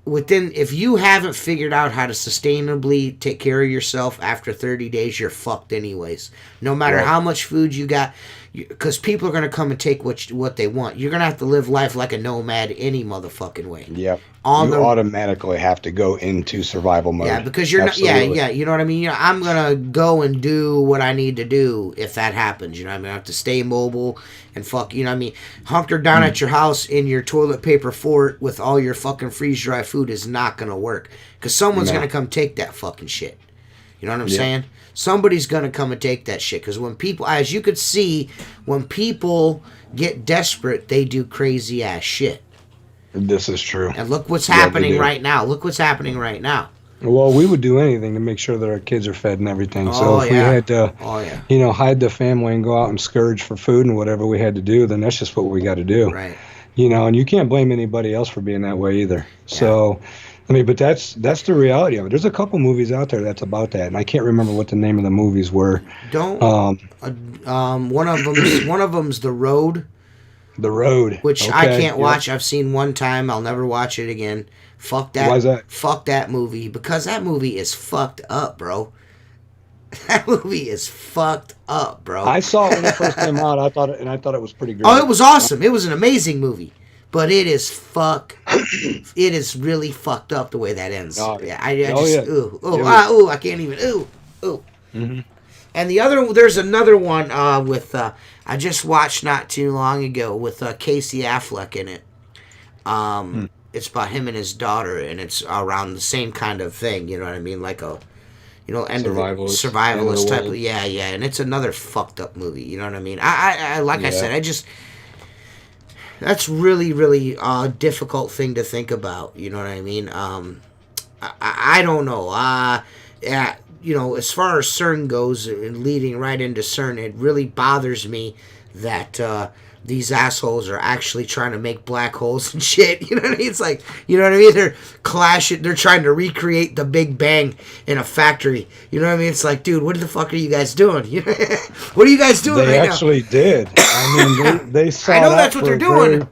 if you haven't figured out how to sustainably take care of yourself after 30 days, you're fucked anyways. No matter how much food you got, because people are going to come and take what they want. You're going to have to live life like a nomad any motherfucking way. Yep. You automatically have to go into survival mode. Yeah, because you're Absolutely. Not. Yeah. You know what I mean. I'm gonna go and do what I need to do if that happens. You know what I mean. I have to stay mobile and fuck. You know what I mean. Hunker down at your house in your toilet paper fort with all your fucking freeze dry food is not gonna work, because someone's gonna come take that fucking shit. You know what I'm saying? Somebody's gonna come and take that shit, because when people, as you could see, when people get desperate, they do crazy ass shit. This is true. And look what's happening right now. Look what's happening right now. Well, we would do anything to make sure that our kids are fed and everything. So if we had to, hide the family and go out and scourge for food and whatever we had to do, then that's just what we got to do. Right. And you can't blame anybody else for being that way either. Yeah. So, I mean, but that's the reality of it. There's a couple movies out there that's about that, and I can't remember what the name of the movies were. One of them's The Road. The Road, which I can't watch. I've seen one time. I'll never watch it again. Fuck that. Why is that? Fuck that movie, because that movie is fucked up, bro. That movie is fucked up, bro. I saw it when it first came out. I thought it was pretty great. Oh, it was awesome. It was an amazing movie, but it is it is really fucked up the way that ends. Oh, yeah. I can't even. Mm-hmm. And there's another one with I just watched not too long ago with Casey Affleck in it. it's about him and his daughter, and it's around the same kind of thing. You know what I mean? Like a, end of the survivalist type of, yeah, and it's another fucked up movie. You know what I mean? I like I said, that's really, really difficult thing to think about. You know what I mean? I don't know. Yeah, as far as CERN goes, and leading right into CERN, it really bothers me that these assholes are actually trying to make black holes and shit. You know what I mean? It's like, you know what I mean? They're clashing. They're trying to recreate the Big Bang in a factory. You know what I mean? It's like, dude, what the fuck are you guys doing? What are you guys doing They right actually did. I mean, they sought I know out that's what for they're doing.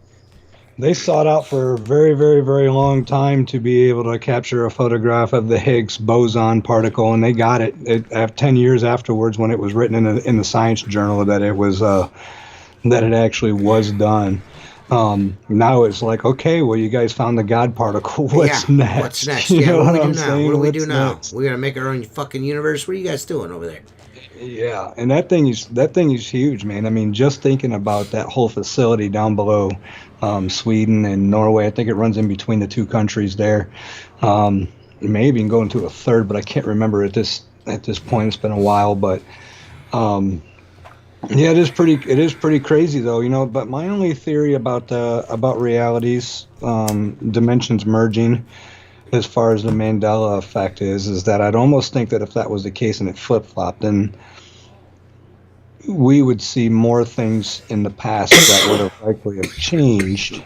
they sought out for a very, very, very long time to be able to capture a photograph of the Higgs boson particle, and they got it. 10 years afterwards, when it was written in the Science Journal that it was that it actually was done. Now it's like, okay, well, you guys found the God particle. What's next? What's next? You Yeah, know what do we I'm do now? saying? What do we What's do now? next? We're gonna make our own fucking universe. What are you guys doing over there? Yeah, and that thing is huge, man. I mean, just thinking about that whole facility down below Sweden and Norway. I think it runs in between the two countries there. Maybe even go into a third, but I can't remember at this point. It's been a while, but yeah, it is pretty crazy though, But my only theory about realities, dimensions merging, as far as the Mandela effect is that I'd almost think that if that was the case and it flip-flopped, then we would see more things in the past that would have likely have changed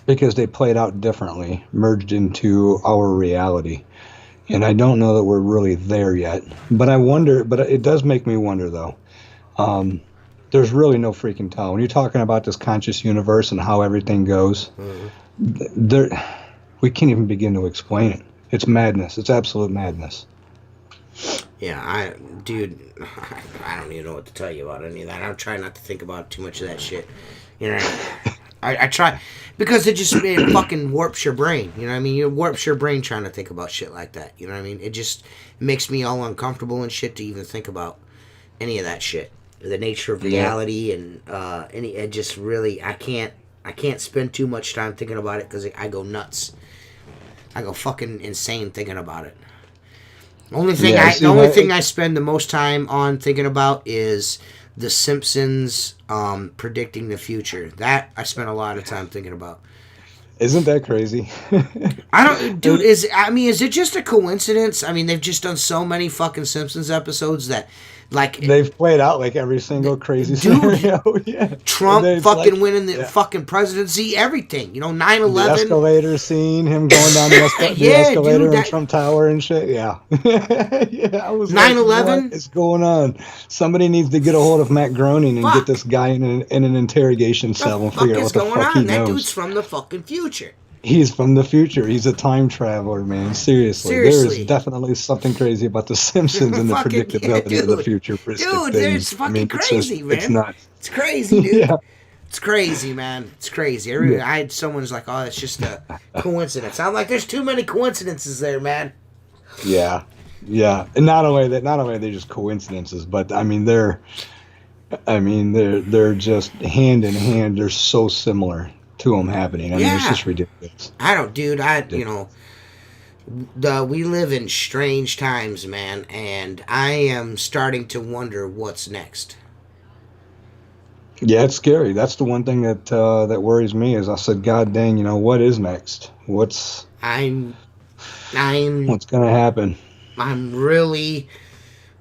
because they played out differently, merged into our reality. And I don't know that we're really there yet. But it does make me wonder though. There's really no freaking tell. When you're talking about this conscious universe and how everything goes, we can't even begin to explain it. It's madness. It's absolute madness. Yeah, I don't even know what to tell you about any of that. I'm trying not to think about too much of that shit. I try, because it just fucking warps your brain. You know what I mean? It warps your brain trying to think about shit like that. You know what I mean? It just makes me all uncomfortable and shit to even think about any of that shit. The nature of reality and it just really, I can't spend too much time thinking about it because I go nuts. I go fucking insane thinking about it. The only thing I spend the most time on thinking about is The Simpsons predicting the future. That I spent a lot of time thinking about. Isn't that crazy? I don't, dude. Is it just a coincidence? I mean, they've just done so many fucking Simpsons episodes that, like, they've played out like every single crazy scenario. Yeah. Trump fucking winning the fucking presidency, everything. 9/11. The escalator scene, him going down the escalator in Trump Tower and shit. Yeah. I was 9/11. Like, what is going on? Somebody needs to get a hold of Matt Groening and get this guy in an interrogation cell and figure out what the fuck he knows. That dude's from the fucking future. He's from the future. He's a time traveler, man. Seriously. There is definitely something crazy about The Simpsons and the predictability of the future. Dude, it's fucking crazy, man. It's nuts. It's crazy, dude. Yeah. It's crazy, man. It's crazy. I had someone who's like, "Oh, it's just a coincidence." I'm like, "There's too many coincidences there, man." Yeah. And not only are they just coincidences, but they're just hand in hand. They're so similar to them happening. It's just ridiculous. We live in strange times, man, and I am starting to wonder what's next. Yeah, it's scary. That's the one thing that worries me. Is I said, God dang, what is next? What's gonna happen? I'm really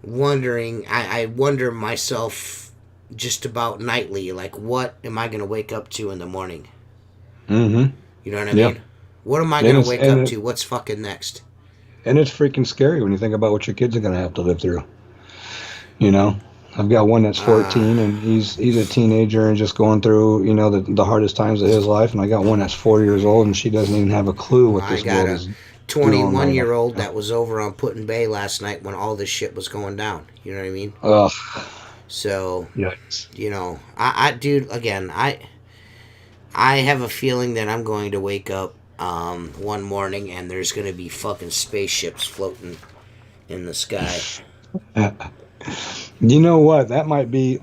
wondering. I wonder myself just about nightly, like, what am I gonna wake up to in the morning? Mm-hmm. You know what I mean? What am I going to wake up to? What's fucking next? And it's freaking scary when you think about what your kids are going to have to live through. I've got one that's 14 and he's a teenager and just going through, the hardest times of his life. And I got one that's 4 years old and she doesn't even have a clue what this world is. 21-year-old that was over on Put-in Bay last night when all this shit was going down. You know what I mean? Ugh. So, yikes. Dude, again, I have a feeling that I'm going to wake up one morning and there's going to be fucking spaceships floating in the sky. You know what? That might be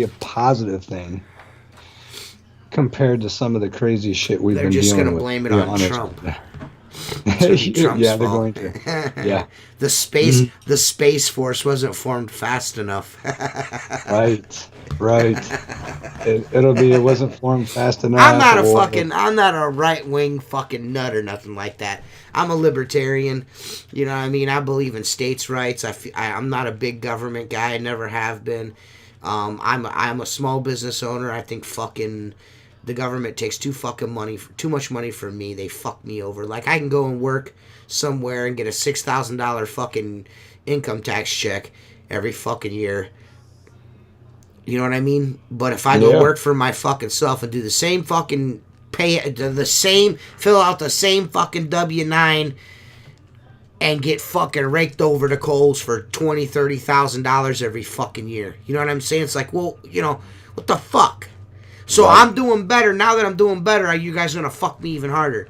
a positive thing. compared to some of the crazy shit we've been just dealing gonna with. blame it on honest. Trump. Yeah, they're going to. Yeah. The Space Force wasn't formed fast enough. Right. It wasn't formed fast enough. I'm not a right wing fucking nut or nothing like that. I'm a libertarian. You know what I mean? I believe in states' rights. I'm not a big government guy. I never have been. I'm a small business owner. I think fucking the government takes too much money from me. They fuck me over. Like, I can go and work somewhere and get a $6,000 fucking income tax check every fucking year. You know what I mean? But if I go work for my fucking self and do the same fucking fill out the same fucking W-9 and get fucking raked over the coals for $20,000, $30,000 every fucking year. You know what I'm saying? It's like, well, you know, what the fuck? So right. I'm doing better. Now that I'm doing better, are you guys going to fuck me even harder?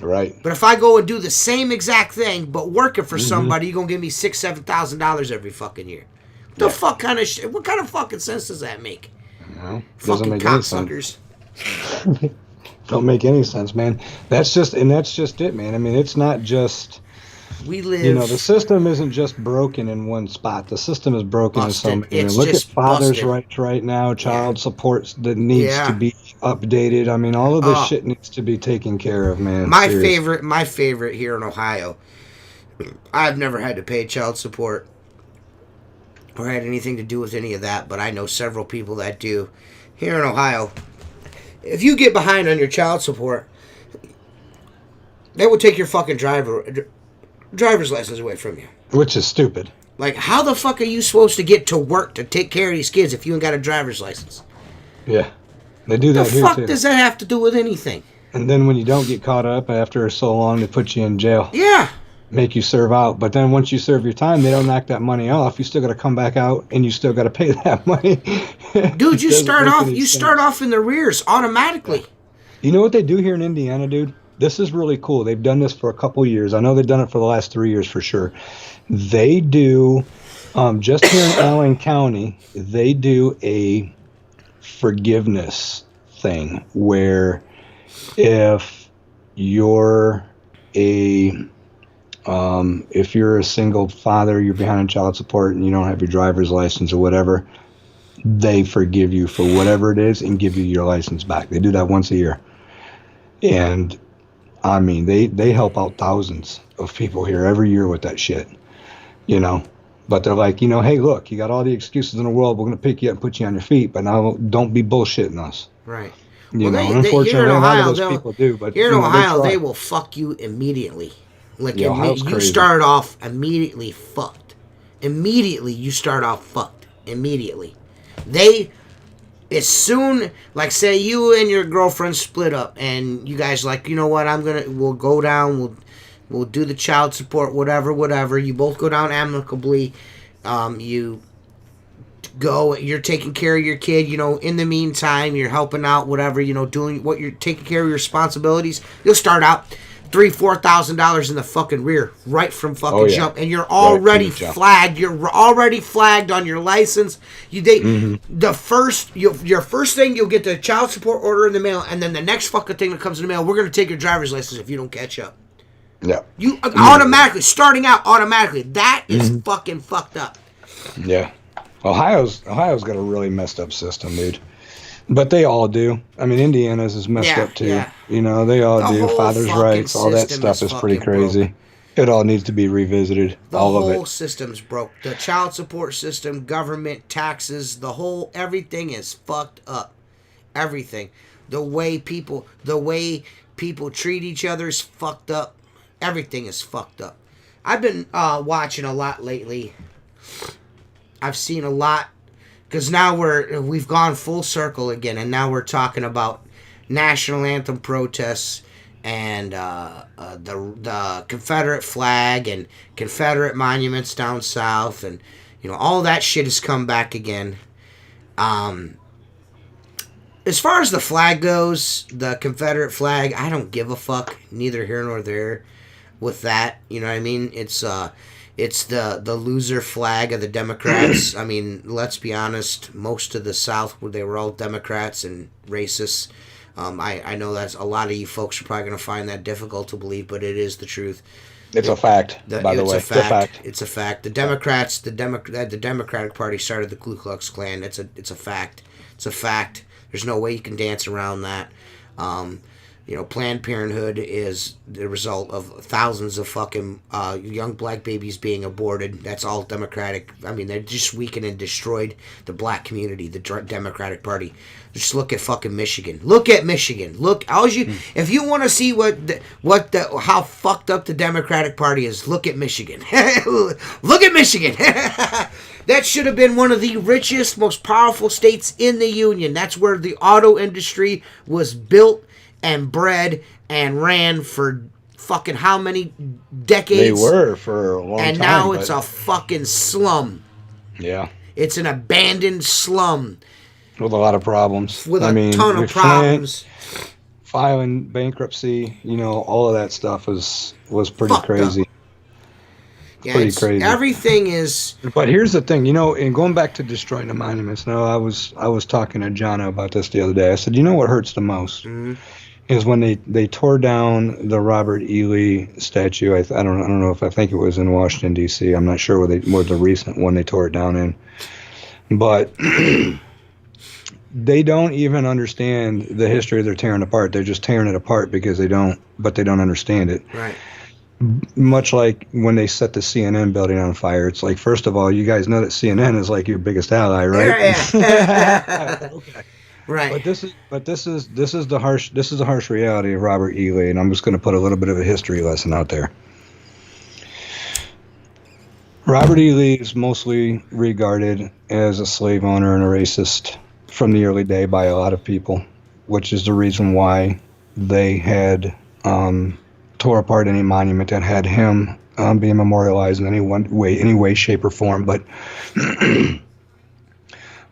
Right. But if I go and do the same exact thing, but working for somebody, you're going to give me $6,000, $7,000 every fucking year. What the fuck kind of shit? What kind of fucking sense does that make? No, fucking cocksuckers. Don't make any sense, man. That's just it, man. I mean, it's not just... We live... You know, the system isn't just broken in one spot. The system is broken in so many. Look at fathers' rights right now, child support that needs to be updated. I mean, all of this shit needs to be taken care of, man. My favorite here in Ohio, I've never had to pay child support or had anything to do with any of that, but I know several people that do. Here in Ohio, if you get behind on your child support, they will take your fucking driver's license away from you. Which is stupid. Like, how the fuck are you supposed to get to work to take care of these kids if you ain't got a driver's license? Yeah. They do that here, too. The fuck does that have to do with anything? And then when you don't get caught up after so long, they put you in jail. Yeah. Make you serve out. But then once you serve your time, they don't knock that money off. You still got to come back out, and you still got to pay that money. Dude, you start off in the rears automatically. You know what they do here in Indiana, dude? This is really cool. They've done this for a couple years. I know they've done it for the last 3 years for sure. They do, just here in Allen County, they do a forgiveness thing where if you're a single father, you're behind on child support, and you don't have your driver's license or whatever, they forgive you for whatever it is and give you your license back. They do that once a year. And I mean, they help out thousands of people here every year with that shit, you know. But they're like, you know, hey, look, you got all the excuses in the world. We're going to pick you up and put you on your feet, but now don't be bullshitting us. Right. You know, unfortunately, here in Ohio, those people do. But here in Ohio, they will fuck you immediately. Like, you start off immediately fucked. Immediately, you start off fucked. Immediately. As soon, like, say you and your girlfriend split up, and you guys like, you know what, we'll go down, we'll do the child support, whatever. You both go down amicably. You go, you're taking care of your kid, you know, in the meantime, you're helping out, whatever, you know, doing what you're taking care of your responsibilities. You'll start out $3,000-$4,000 in the fucking rear right from fucking jump, and you're already flagged. You're already flagged on your license. Your first thing, you'll get the child support order in the mail, and then the next fucking thing that comes in the mail, we're gonna take your driver's license if you don't catch up. Yeah. You automatically starting out automatically. That is fucking fucked up. Yeah. Ohio's got a really messed up system, dude. But they all do. I mean, Indiana's is messed up too. Yeah. You know, they all do. Father's rights, all that stuff is pretty crazy. Broke. It all needs to be revisited. All of it. The whole system's broke. The child support system, government, taxes, everything is fucked up. Everything. The way people treat each other is fucked up. Everything is fucked up. I've been watching a lot lately. I've seen a lot. Because now we've gone full circle again, and now we're talking about national anthem protests and the Confederate flag and Confederate monuments down south, and you know all that shit has come back again. As far as the flag goes, the Confederate flag, I don't give a fuck, neither here nor there with that. You know what I mean? It's the loser flag of the Democrats. I mean, let's be honest. Most of the South, they were all Democrats and racists. I know that's a lot of you folks are probably going to find that difficult to believe, but it is the truth. It's a fact, by the way. It's a fact. It's a fact. The Democrats, the Democratic Party started the Ku Klux Klan. It's a fact. It's a fact. There's no way you can dance around that. Planned Parenthood is the result of thousands of fucking young black babies being aborted. That's all Democratic. I mean, they just weakened and destroyed the black community, the Democratic Party. Just look at fucking Michigan. Look at Michigan. If you want to see how fucked up the Democratic Party is, look at Michigan. Look at Michigan. That should have been one of the richest, most powerful states in the union. That's where the auto industry was built and bred and ran for fucking how many decades? They were for a long time. And now it's a fucking slum. Yeah. It's an abandoned slum. With a lot of problems. With a ton of problems. Filing bankruptcy, all of that stuff was pretty crazy. Up. Yeah, pretty crazy. Everything is. But here's the thing, and going back to destroying the monuments. Now, I was talking to Jana about this the other day. I said, what hurts the most? Mm-hmm. Is when they tore down the Robert E. Lee statue. I don't know if I think it was in Washington D.C. I'm not sure where the recent one they tore it down in, but they don't even understand the history they're tearing apart. They're just tearing it apart because they don't understand it. Right. Much like when they set the CNN building on fire, it's like, first of all, you guys know that CNN is like your biggest ally, right? Yeah. Okay. Right. But this is the harsh reality of Robert E. Lee, and I'm just going to put a little bit of a history lesson out there. Robert E. Lee is mostly regarded as a slave owner and a racist from the early day by a lot of people, which is the reason why they had tore apart any monument that had him being memorialized in any way, shape, or form. But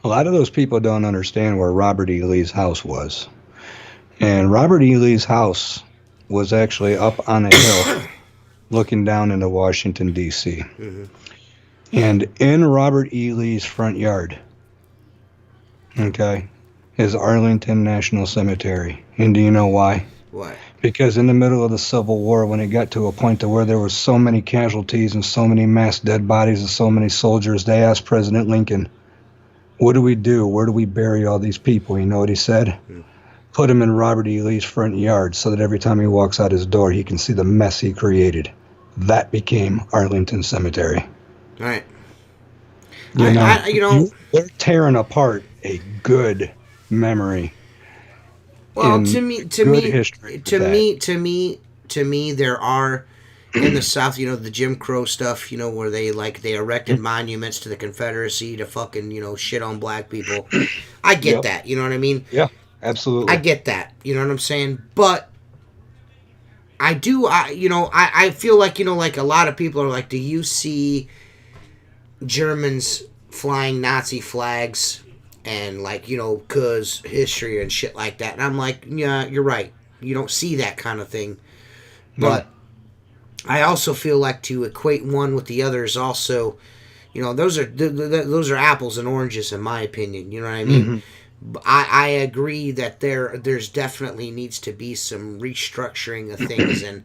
a lot of those people don't understand where Robert E. Lee's house was. And Robert E. Lee's house was actually up on a hill looking down into Washington, D.C. Mm-hmm. And in Robert E. Lee's front yard, is Arlington National Cemetery. And do you know why? Why? Because in the middle of the Civil War, when it got to a point to where there were so many casualties and so many mass dead bodies and so many soldiers, they asked President Lincoln, what do we do? Where do we bury all these people? You know what he said? Put them in Robert E. Lee's front yard so that every time he walks out his door, he can see the mess he created. That became Arlington Cemetery. Right. They're tearing apart a good memory. Well, to me, there are in the South, the Jim Crow stuff, where they erected monuments to the Confederacy to fucking, shit on black people. I get that, you know what I mean? Yeah, absolutely. I get that, you know what I'm saying? But I feel like, like a lot of people are like, do you see Germans flying Nazi flags and cause history and shit like that? And I'm like, yeah, you're right. You don't see that kind of thing. But I also feel like to equate one with the other is also, those are apples and oranges in my opinion. You know what I mean? Mm-hmm. I agree that there's definitely needs to be some restructuring of things, and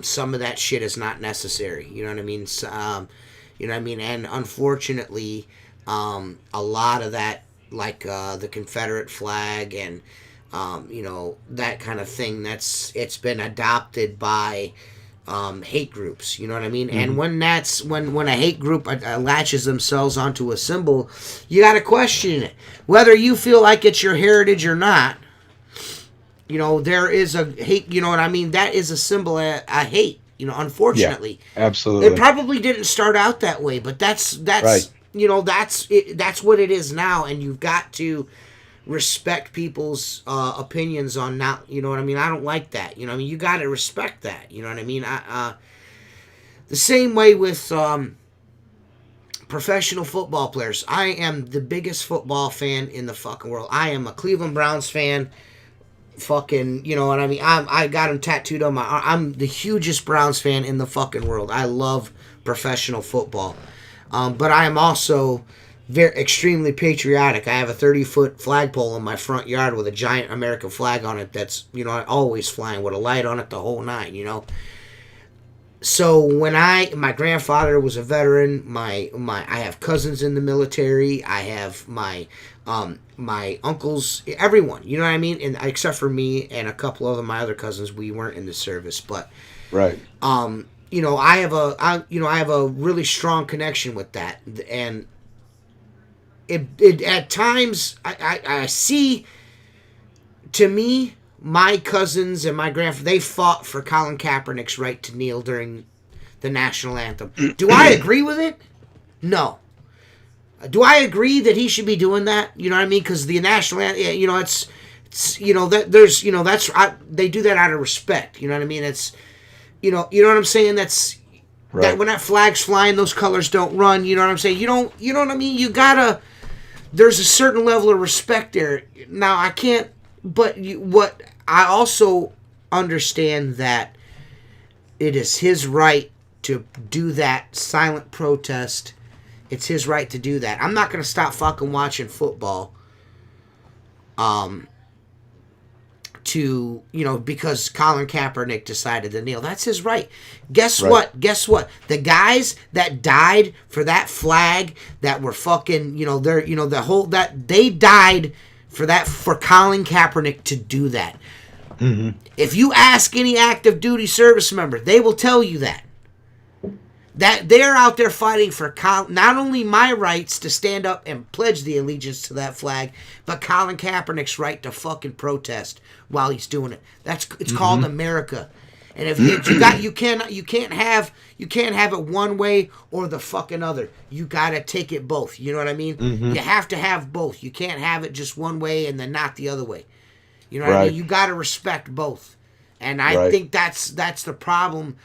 some of that shit is not necessary. You know what I mean? You know what I mean? And unfortunately, a lot of that, the Confederate flag and that kind of thing, it's been adopted by hate groups, you know what I mean? Mm-hmm. And when a hate group latches themselves onto a symbol, you got to question it, whether you feel like it's your heritage or not. There is a hate, you know what I mean? That is a symbol of hate, unfortunately. Yeah, absolutely. It probably didn't start out that way, but that's right. That's what it is now, and you've got to respect people's opinions on not, you know what I mean? I don't like that. You know what I mean? You got to respect that. You know what I mean? The same way with professional football players. I am the biggest football fan in the fucking world. I am a Cleveland Browns fan. Fucking, you know what I mean? I got them tattooed on my arm. I'm the hugest Browns fan in the fucking world. I love professional football. But I am also very extremely patriotic. I have a 30-foot flagpole in my front yard with a giant American flag on it that's, always flying with a light on it the whole nine. So when my grandfather was a veteran, I have cousins in the military, I have my uncles, everyone, you know what I mean? And except for me and a couple of my other cousins, we weren't in the service, but right. I have a really strong connection with that, and it at times I see, to me, my cousins and my grandfather, they fought for Colin Kaepernick's right to kneel during the national anthem. Do I agree with it? No. Do I agree that he should be doing that? You know what I mean? Because the national anthem, they do that out of respect. You know what I mean? It's, you know what I'm saying? That's right. That when that flag's flying, those colors don't run. You know what I'm saying? You know what I mean? You gotta. There's a certain level of respect there. Now I can't. But what I also understand that it is his right to do that silent protest. It's his right to do that. I'm not going to stop fucking watching football. Because Colin Kaepernick decided to kneel. That's his right. Guess what? The guys that died for that flag, that were fucking, they died for Colin Kaepernick to do that. Mm-hmm. If you ask any active duty service member, they will tell you that they're out there fighting for not only my rights to stand up and pledge the allegiance to that flag, but Colin Kaepernick's right to fucking protest while he's doing it. It's called America. And if you can't have it one way or the fucking other. You gotta take it both. You know what I mean? Mm-hmm. You have to have both. You can't have it just one way and then not the other way. You know what I mean? You gotta respect both. And I think that's the problem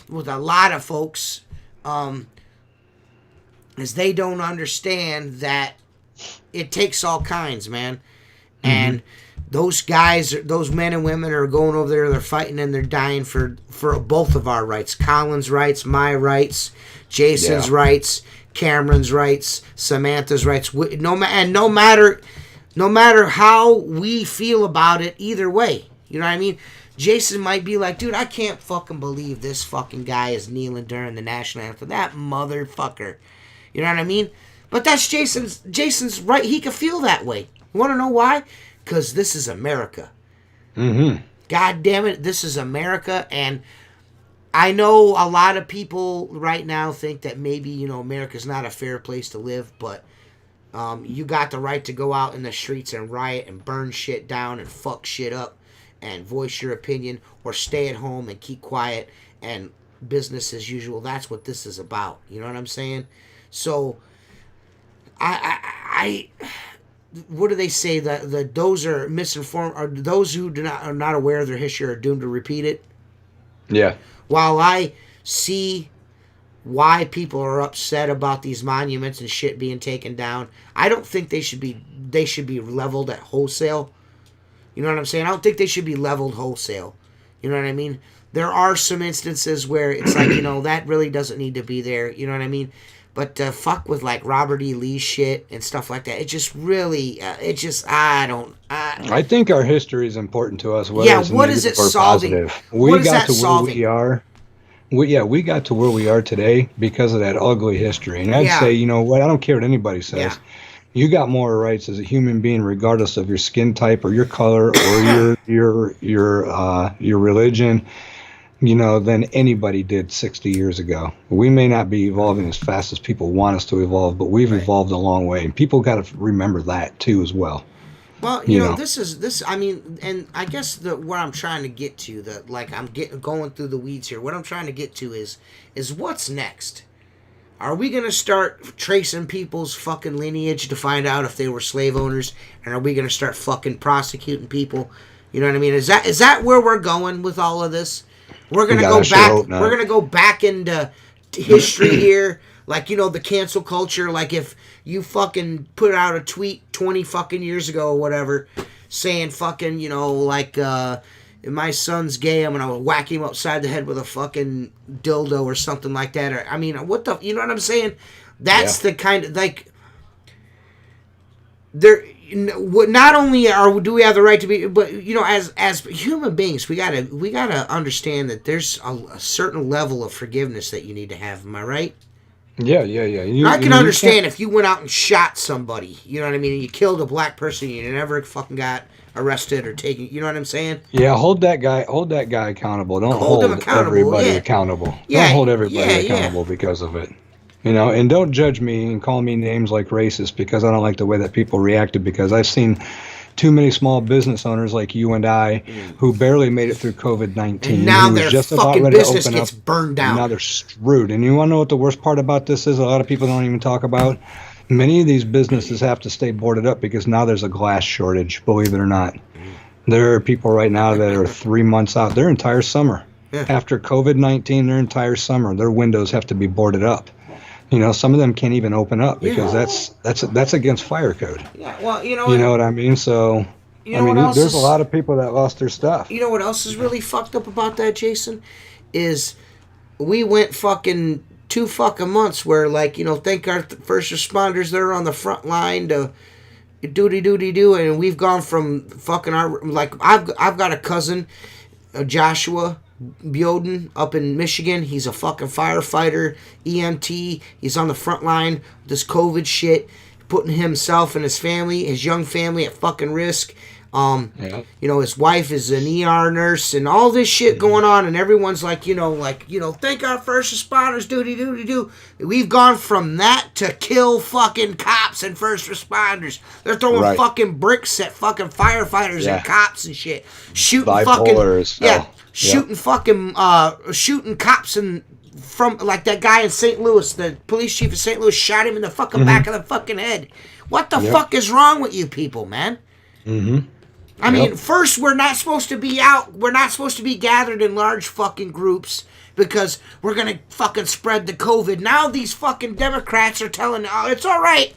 with a lot of folks, is they don't understand that it takes all kinds, man. Mm-hmm. And those guys, those men and women are going over there, they're fighting and they're dying for both of our rights. Colin's rights, my rights, Jason's rights, Cameron's rights, Samantha's rights. No matter how we feel about it, either way. You know what I mean? Jason might be like, dude, I can't fucking believe this fucking guy is kneeling during the national anthem. That motherfucker. You know what I mean? But that's Jason's right. He can feel that way. You want to know why? Because this is America. Mm-hmm. God damn it, this is America. And I know a lot of people right now think that maybe, America's not a fair place to live, but you got the right to go out in the streets and riot and burn shit down and fuck shit up and voice your opinion, or stay at home and keep quiet and business as usual. That's what this is about. You know what I'm saying? So, I what do they say? That those are misinformed, or those who are not aware of their history are doomed to repeat it. Yeah. While I see why people are upset about these monuments and shit being taken down, I don't think they should be leveled at wholesale. You know what I'm saying? I don't think they should be leveled wholesale. You know what I mean? There are some instances where it's like, that really doesn't need to be there. You know what I mean? But fuck with like Robert E. Lee shit and stuff like that. It just really, I think our history is important to us. What is it solving? Positive. We got to where we are. We got to where we are today because of that ugly history. And I'd say, you know what? I don't care what anybody says. Yeah. You got more rights as a human being, regardless of your skin type or your color or your religion, than anybody did 60 years ago. We may not be evolving as fast as people want us to evolve, but we've evolved a long way, and people got to remember that too as well. Well, this. I mean, and I guess what I'm trying to get to, going through the weeds here. What I'm trying to get to is what's next. Are we going to start tracing people's fucking lineage to find out if they were slave owners? And are we going to start fucking prosecuting people? You know what I mean? Is that where we're going with all of this? We're going to go back. We're going to go back into history here. Like, the cancel culture. Like, if you fucking put out a tweet 20 fucking years ago or whatever saying fucking, if my son's gay, I'm going to whack him upside the head with a fucking dildo or something like that. Or, I mean, what the... You know what I'm saying? That's the kind of... Like, there. Not only do we have the right to be, but as human beings, we gotta understand that there's a certain level of forgiveness that you need to have. Am I right? Yeah. I can understand if you went out and shot somebody, you know what I mean, and you killed a black person, and you never fucking got arrested or taken. You know what I'm saying? Yeah, hold that guy accountable. Don't hold everybody accountable. Yeah, don't hold everybody accountable because of it. And don't judge me and call me names like racist because I don't like the way that people reacted, because I've seen too many small business owners like you and I who barely made it through COVID-19. And now their fucking business gets burned down. And now they're screwed. And you want to know what the worst part about this is? A lot of people don't even talk about. Many of these businesses have to stay boarded up because now there's a glass shortage, believe it or not. There are people right now that are 3 months out, their entire summer. Yeah. After COVID-19, their entire summer, their windows have to be boarded up. Some of them can't even open up because that's against fire code. Yeah, well, you know what I mean? So, there's a lot of people that lost their stuff. You know what else is really fucked up about that, Jason? Is we went fucking 2 fucking months where, thank our first responders that are on the front line to do, and we've gone from fucking I've got a cousin, Joshua Bioden up in Michigan. He's a fucking firefighter, EMT. He's on the front line with this COVID shit, putting himself and his family, his young family, at fucking risk. His wife is an ER nurse and all this shit going on, and everyone's thank our first responders, do. We've gone from that to kill fucking cops and first responders. They're throwing fucking bricks at fucking firefighters and cops and shit. Shooting shooting cops from that guy in St. Louis, the police chief of St. Louis shot him in the fucking back of the fucking head. What the fuck is wrong with you people, man? Mm-hmm. I mean, first, we're not supposed to be out. We're not supposed to be gathered in large fucking groups because we're going to fucking spread the COVID. Now these fucking Democrats are telling, it's all right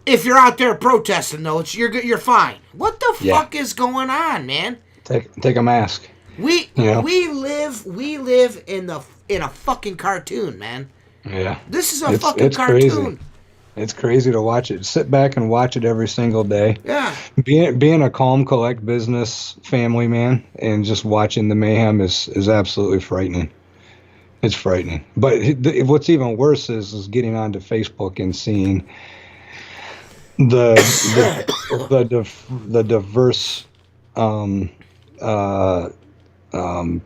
if you're out there protesting, though. You're fine. What the fuck is going on, man? Take a mask. We live in a fucking cartoon, man. Yeah. This is a fucking cartoon. Crazy. It's crazy to watch it. Sit back and watch it every single day. Yeah. Being a calm, collect business family man and just watching the mayhem is absolutely frightening. It's frightening. But what's even worse is getting onto Facebook and seeing the diverse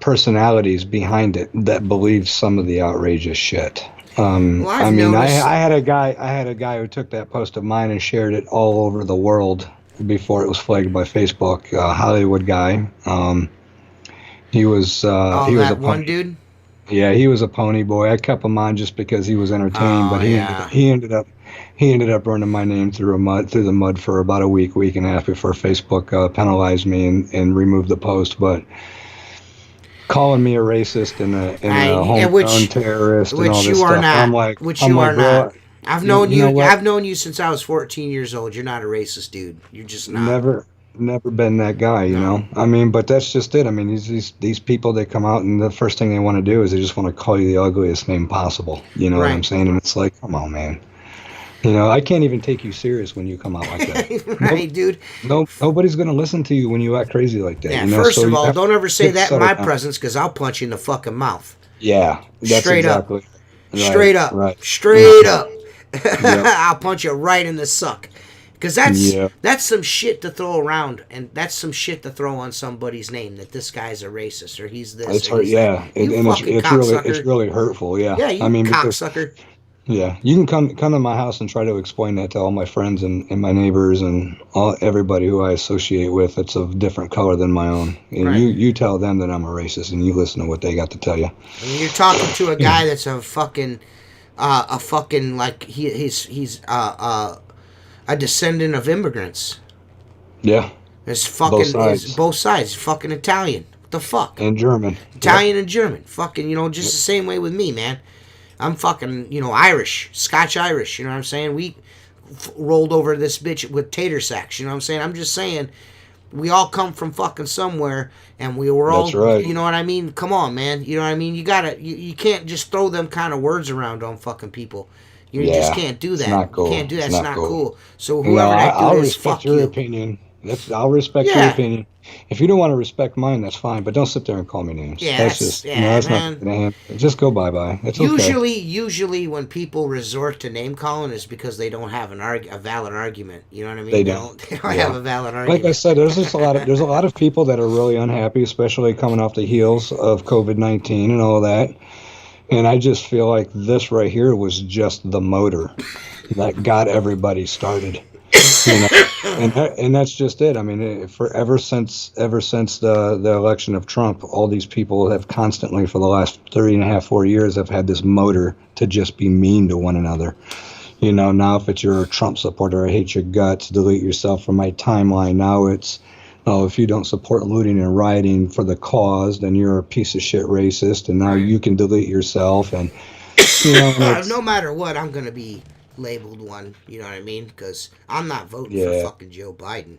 personalities behind it that believe some of the outrageous shit. I had a guy who took that post of mine and shared it all over the world before it was flagged by Facebook. Hollywood guy. He was one dude. Yeah, he was a pony boy. I kept him on just because he was entertaining, but he ended up running my name through the mud for about a week and a half before Facebook penalized me and removed the post. But calling me a racist and a homegrown terrorist and all this stuff. I'm like, not. I've known you. I've known you since I was 14 years old. You're not a racist, dude. You're just not. Never been that guy, you know. I mean, but that's just it. I mean, these people, they come out and the first thing they want to do is they just want to call you the ugliest name possible. You know what I'm saying? And it's like, come on, man. I can't even take you serious when you come out like that. Dude. Nobody's going to listen to you when you act crazy like that. Yeah, first of all, don't ever say that in my presence because I'll punch you in the fucking mouth. Yeah, that's Straight exactly. Up. Straight up. Right. Straight up. Yep. I'll punch you right in the suck. Because that's some shit to throw around, and that's some shit to throw on somebody's name, that this guy's a racist, or he's this. It's it's really hurtful, yeah. Yeah, cocksucker. Yeah, you can come to my house and try to explain that to all my friends and my neighbors and everybody who I associate with that's of different color than my own. And you tell them that I'm a racist, and you listen to what they got to tell you. I mean, you're talking to a guy that's he's a descendant of immigrants. Yeah. There's fucking both sides. Fucking Italian. What the fuck? And German. Italian and German. Fucking, just the same way with me, man. I'm fucking, Irish. Scotch Irish. You know what I'm saying? We rolled over this bitch with tater sacks. You know what I'm saying? I'm just saying, We all come from fucking somewhere, and we were all, That's right. you know what I mean? Come on, man. You know what I mean? You can't just throw them kind of words around on fucking people. You just can't do that. It's not cool. You can't do that. It's not cool. So You know, whoever that I'll dude is, respect fuck your you. opinion. I'll respect your opinion. If you don't want to respect mine, that's fine. But don't sit there and call me names. Yeah, that's just that's man. not gonna happen. Just go bye. It's Usually when people resort to name calling is because they don't have a valid argument. You know what I mean? They don't have a valid argument. Like I said, there's a lot of people that are really unhappy, especially coming off the heels of COVID-19 and all that. And I just feel like this right here was just the motor that got everybody started. You know? and that's just it. I mean, ever since the election of Trump, all these people have constantly, for the last 4 years, have had this motor to just be mean to one another. You know, now if it's you're a Trump supporter, I hate your guts, delete yourself from my timeline. Now it's, oh, if you don't support looting and rioting for the cause, then you're a piece of shit racist, and now you can delete yourself. And you know, no matter what, I'm gonna be labeled one. You know what I mean? Because I'm not voting for fucking Joe Biden.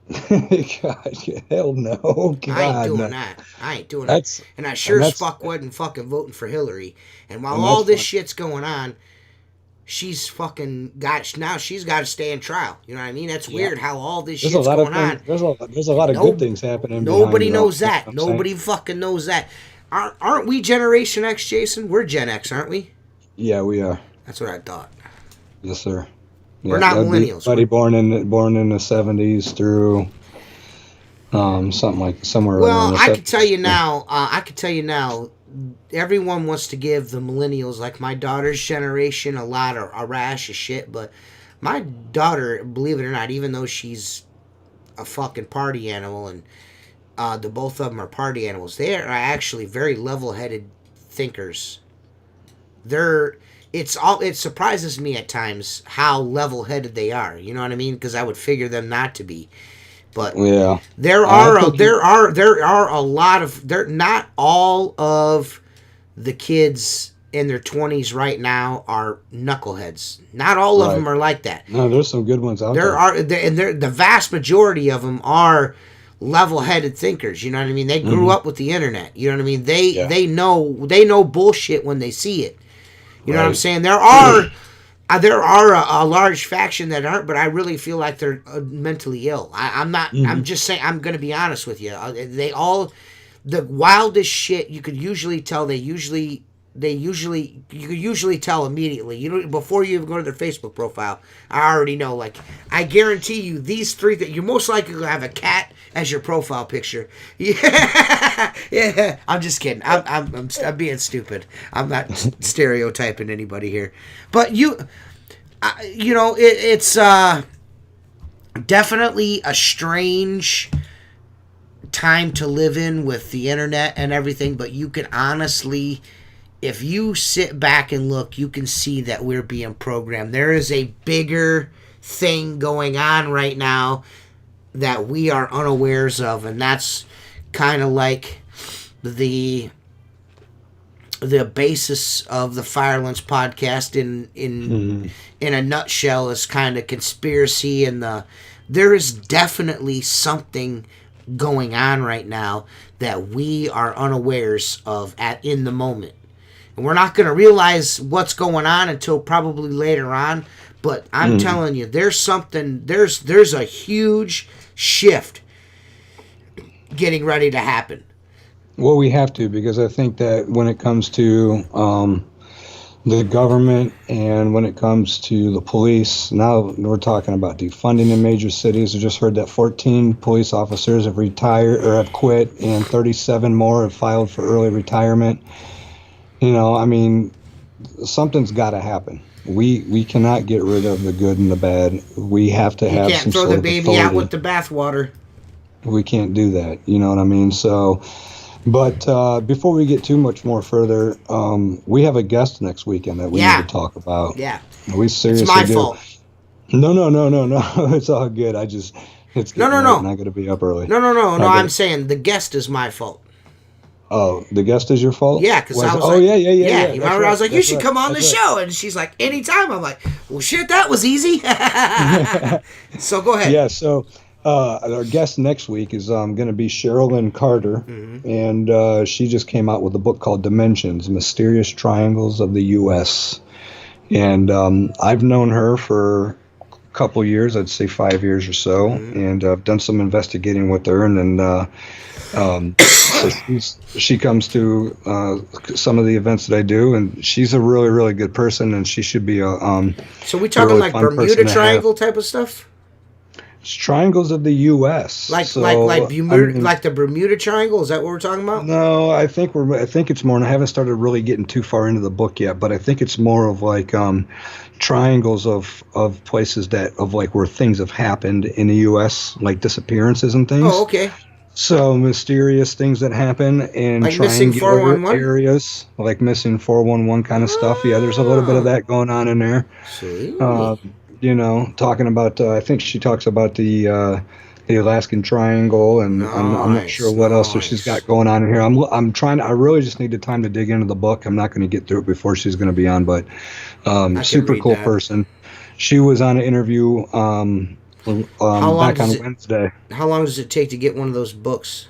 God, hell no. God, I ain't doing that. I ain't doing that. And I sure as fuck wasn't fucking voting for Hillary. And while all this shit's going on, she's fucking she's got to stay in trial. You know what I mean? That's weird how all this shit's going on. There's a lot of good things happening. Nobody knows that. Nobody fucking knows that. Aren't we Generation X, Jason? We're Gen X, aren't we? Yeah, we are. That's what I thought. Yes, sir. We're not millennials. Buddy born in the 70s through something like somewhere. Well, I could tell you now. Everyone wants to give the millennials, like my daughter's generation, a rash of shit. But my daughter, believe it or not, even though she's a fucking party animal, and the both of them are party animals, they are actually very level-headed thinkers. It surprises me at times how level-headed they are. You know what I mean? Because I would figure them not to be. But there are a lot of not all of the kids in their 20s right now are knuckleheads. Not all of them are like that. No, there's some good ones out there. The vast majority of them are level-headed thinkers. You know what I mean? They grew up with the internet. You know what I mean? They know bullshit when they see it. You know what I'm saying? There are a large faction that aren't, but I really feel like they're mentally ill. I'm not. I'm just saying. I'm going to be honest with you. The wildest shit you could usually tell. You could usually tell immediately. You know, before you even go to their Facebook profile, I already know. Like, I guarantee you, these three that you're most likely to have a cat as your profile picture. Yeah. I'm just kidding. I'm being stupid. I'm not stereotyping anybody here, but it's definitely a strange time to live in with the internet and everything. But you can honestly, if you sit back and look, you can see that we're being programmed. There is a bigger thing going on right now that we are unawares of, and that's kind of like the basis of the Firelands Podcast in a nutshell is kind of conspiracy, and there is definitely something going on right now that we are unawares of in the moment. And we're not going to realize what's going on until probably later on. But I'm telling you, there's a huge shift getting ready to happen. Well, we have to, because I think that when it comes to the government and when it comes to the police, now we're talking about defunding in major cities. I just heard that 14 police officers have retired or have quit, and 37 more have filed for early retirement. You know, I mean, something's got to happen. We cannot get rid of the good and the bad. We have to have some sort of authority. You can't throw the baby out with the bathwater. We can't do that. You know what I mean? So, but before we get too much more further, we have a guest next weekend that we need to talk about. Yeah. We seriously It's my fault. No. It's all good. It's getting late and I got to be up early. No. I'm saying the guest is my fault. Oh, the guest is your fault? Yeah, because I was yeah. You remember, I was like, you should come on the show. And she's like, anytime. I'm like, well, shit, that was easy. So go ahead. Yeah, so Our guest next week is going to be Sherilyn Carter, Mm-hmm. and she just came out with a book called Dimensions: Mysterious Triangles of the U.S. And I've known her for a couple years, I'd say 5 years or so, Mm-hmm. and I've done some investigating with her, and then so she comes to some of the events that I do, and she's a really, really good person, and she should be So we a talking really like fun person Bermuda to have. Triangle type of stuff? Triangles of the U.S. Like So, like I Bermuda, mean, like the Bermuda Triangle? Is that what we're talking about? no, I think it's more, and I haven't started really getting too far into the book yet, but I think it's more of like triangles of places of like where things have happened in the U.S., like disappearances and Oh, things. okay. So mysterious things that happen in Like missing triangular 411? areas, like missing 411 kind of stuff. Yeah, there's a little bit of Oh, that going on in there. sweet. Uh, talking about, I think she talks about the Alaskan Triangle, and I'm not sure Nice, what else she's nice. got going on in here. I'm trying. I really just need the time to dig into the book. I'm not going to get through it before she's going to be on, but I can super read cool that. person. She was on an interview How long back does on it? Wednesday. How long does it take to get one of those books?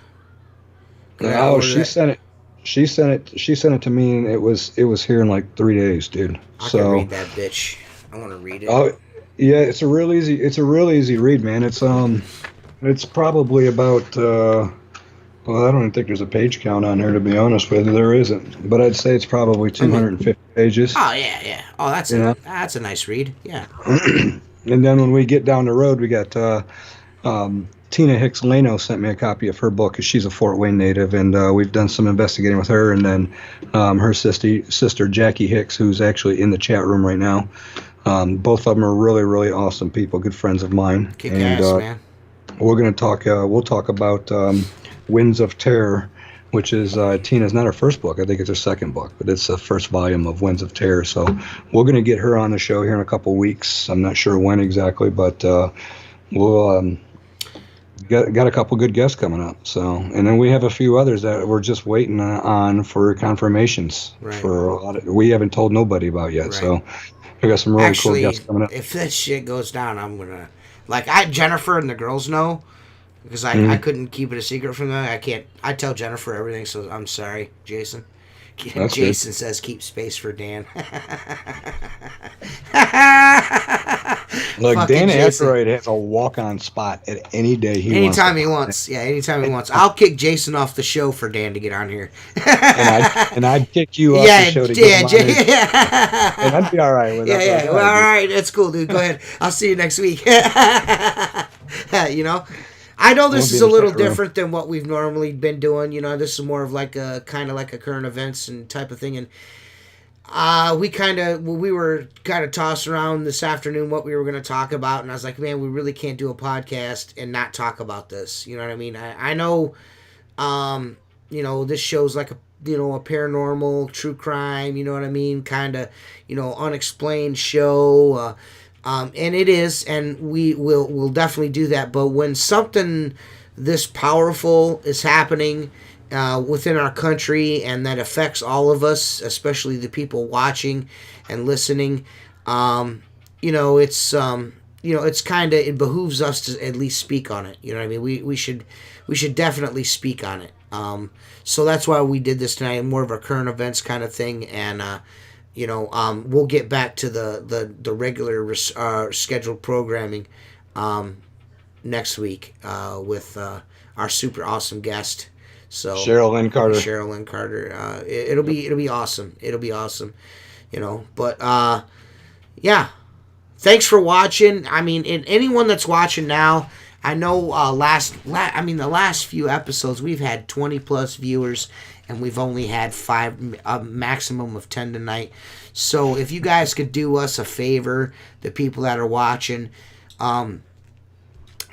I gotta Oh, order she that. sent it. She sent it to me, and it was here in like 3 days, dude. I can So, read that bitch. I want to read it. oh yeah, it's a real easy read, man. It's probably about well, I don't even think there's a page count on here, to be honest with you. There isn't, but I'd say it's probably I mean, 250 pages. oh yeah, yeah. Oh, You know, that's a nice read. Yeah. and then when we get down the road, we got Tina Hicks Leno sent me a copy of her book because she's a Fort Wayne native, and we've done some investigating with her. And then her sister Jackie Hicks, who's actually in the chat room right now. Both of them are really, really awesome people, good friends of mine. Kick And ass, man. we're going to talk. We'll talk about Winds of Terror, which is Tina's not her first book. I think it's her second book, but it's the first volume of Winds of Terror. So we're going to get her on the show here in a couple weeks. I'm not sure when exactly, but we'll got a couple good guests coming up. So, and then we have a few others that we're just waiting on for confirmations. Right. For a lot we haven't told nobody about yet. Right. So we got some really cool Actually, guests coming up. if this shit goes down, I'm gonna Jennifer and the girls know because I Mhm. couldn't keep it a secret from them. I can't. I tell Jennifer everything, so I'm sorry, Jason. That's Jason says keep space for Dan. Look, Fucking Dan Jason. Aykroyd has a walk-on spot at any day he wants. Anytime he wants. Yeah, anytime he wants. I'll kick Jason off the show for Dan to get on here. And I'd kick you off Yeah, the show to yeah, get him on it. yeah. And I'd be all right with Yeah, that. yeah. Go Well, all ahead, right, that's cool, dude. Go ahead. I'll see you next week. You know, I know this We'll be is a in the little chat room. different than what we've normally been doing. You know, this is more of like a kind of like a current events and type of thing. And we were kind of tossing around this afternoon what we were going to talk about, and I was like, man, we really can't do a podcast and not talk about this. You know what I mean? I know, you know, this show's like a paranormal, true crime. You know what I mean? Kind of, unexplained show. And it is, and we'll definitely do that. But when something this powerful is happening within our country, and that affects all of us, especially the people watching and listening, it's it behooves us to at least speak on it. You know what I mean? We should definitely speak on it. So that's why we did this tonight, more of a current events kind of thing, and we'll get back to the regular scheduled programming next week with our super awesome guest. So Sherilyn Carter. Sherilyn Carter. It'll be awesome. It'll be awesome. But yeah. Thanks for watching. I mean, and anyone that's watching now, I know the last few episodes we've had 20 plus viewers, and we've only had 5, a maximum of 10 tonight. So if you guys could do us a favor, the people that are watching,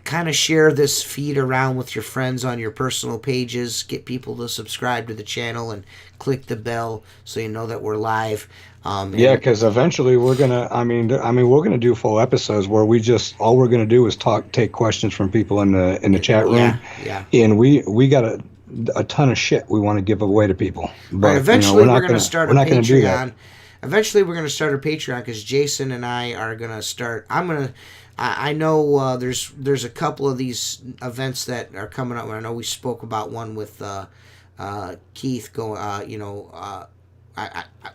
kind of share this feed around with your friends on your personal pages. Get people to subscribe to the channel and click the bell so you know that we're live. Yeah, because eventually we're gonna. We're gonna do full episodes where all we're gonna do is take questions from people in the chat room. Yeah. And we got a ton of shit we want to give away to people. But Right, eventually we're going to start start a We're not gonna do that. Patreon. Eventually we're going to start a Patreon because Jason and I are going to start. I'm I know there's a couple of these events that are coming up. I know we spoke about one with Keith going.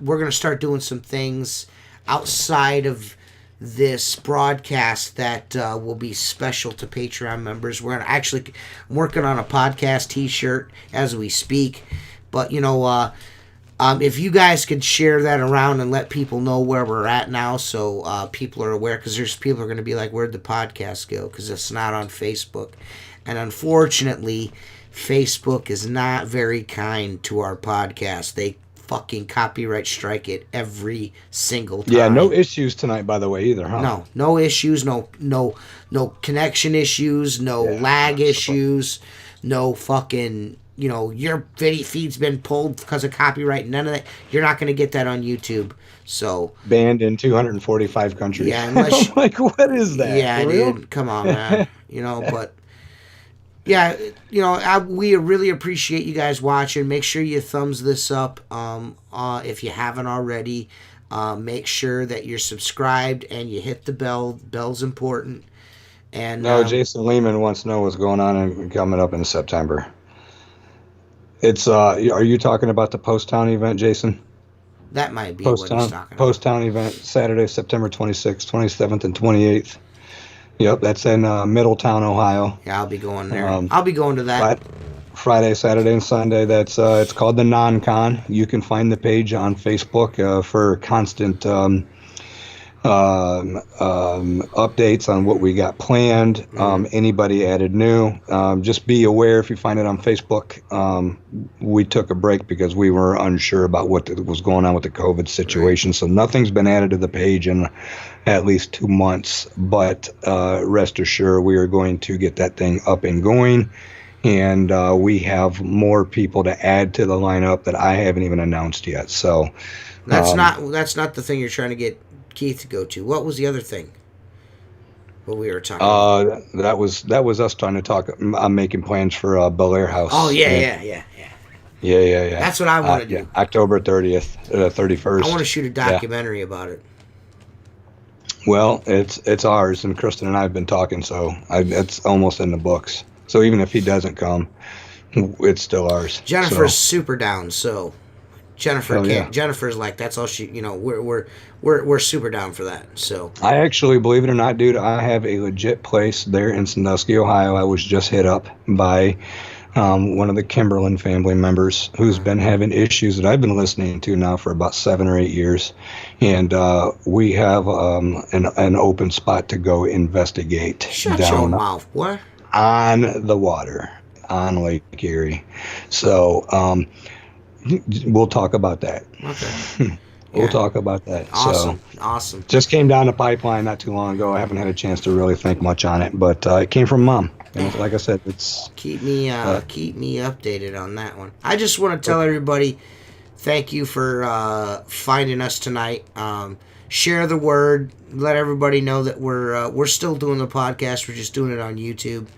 We're gonna start doing some things outside of this broadcast that will be special to Patreon members. We're actually working on a podcast T-shirt as we speak, but if you guys could share that around and let people know where we're at now, so people are aware, because there's people are going to be like, where'd the podcast go? Because it's not on Facebook, and unfortunately, Facebook is not very kind to our podcast. They fucking copyright strike it every single time. Yeah, no issues tonight, by the way, either, huh? No issues, no connection issues, no lag issues, no fucking, your video feed's been pulled because of copyright, none of that. You're not going to get that on YouTube. So banned in 245 countries. Yeah, unless like, what is that? Yeah, dude, come on, man. But yeah, we really appreciate you guys watching. Make sure you thumbs this up if you haven't already. Make sure that you're subscribed and you hit the bell. Bell's important. And Jason Lehman wants to know what's going on and coming up in September. It's are you talking about the Post Town event, Jason? That might be what he's talking about. Post Town event, Saturday, September 26th, 27th, and 28th. Yep, that's in Middletown, Ohio. Yeah, I'll be going there. I'll be going to that. Friday, Saturday, and Sunday. That's it's called the Non-Con. You can find the page on Facebook for constant updates on what we got planned. Anybody added new. Just be aware if you find it on Facebook. We took a break because we were unsure about what was going on with the COVID situation. So nothing's been added to the page in at least 2 months. But rest assured, we are going to get that thing up and going. And we have more people to add to the lineup that I haven't even announced yet. So that's not the thing you're trying to get Keith to go to. What was the other thing? What we were talking about? That was us trying to talk. I'm making plans for Bel Air House. Oh yeah. That's what I want to do. Yeah, October 30th, 31st. I want to shoot a documentary about it. Well, it's ours, and Kristen and I have been talking, so it's almost in the books. So even if he doesn't come, it's still ours. Jennifer's super down, so Jennifer can't. Yeah. Jennifer's like, that's all she. We're super down for that. So I actually, believe it or not, dude, I have a legit place there in Sandusky, Ohio. I was just hit up by one of the Kimberlin family members who's been having issues that I've been listening to now for about 7 or 8 years, and we have an open spot to go investigate. Shut your mouth, what? On the water, on Lake Erie. So we'll talk about that. Okay. We'll talk about that. Awesome. Just came down the pipeline not too long ago. I haven't had a chance to really think much on it, but it came from Mom. And like I said, it's keep me updated on that one. I just want to tell everybody, thank you for finding us tonight. Share the word. Let everybody know that we're still doing the podcast. We're just doing it on YouTube.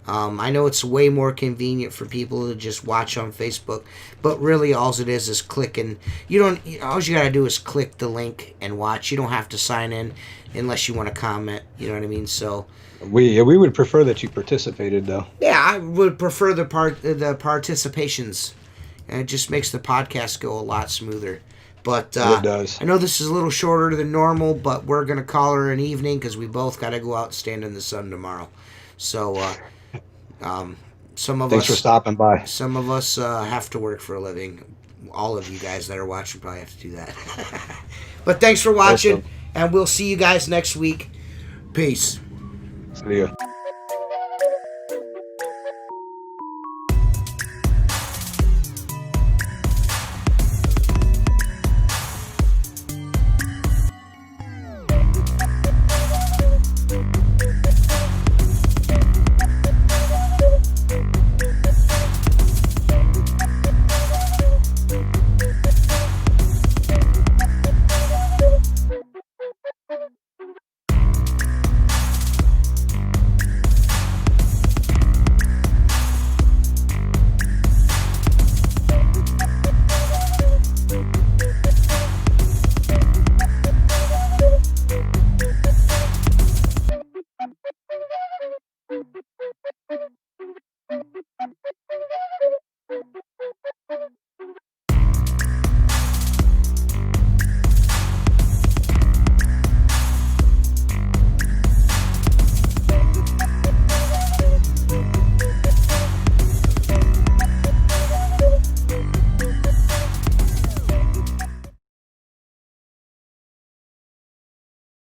I know it's way more convenient for people to just watch on Facebook, but really all it is clicking. All you gotta do is click the link and watch. You don't have to sign in unless you want to comment. You know what I mean? So we would prefer that you participated, though. Yeah, I would prefer the participations, and it just makes the podcast go a lot smoother. But it does. I know this is a little shorter than normal, but we're gonna call her an evening because we both got to go out and stand in the sun tomorrow. So. Thanks for stopping by. Some of us have to work for a living. All of you guys that are watching probably have to do that. But thanks for watching, and we'll see you guys next week. Peace. See ya.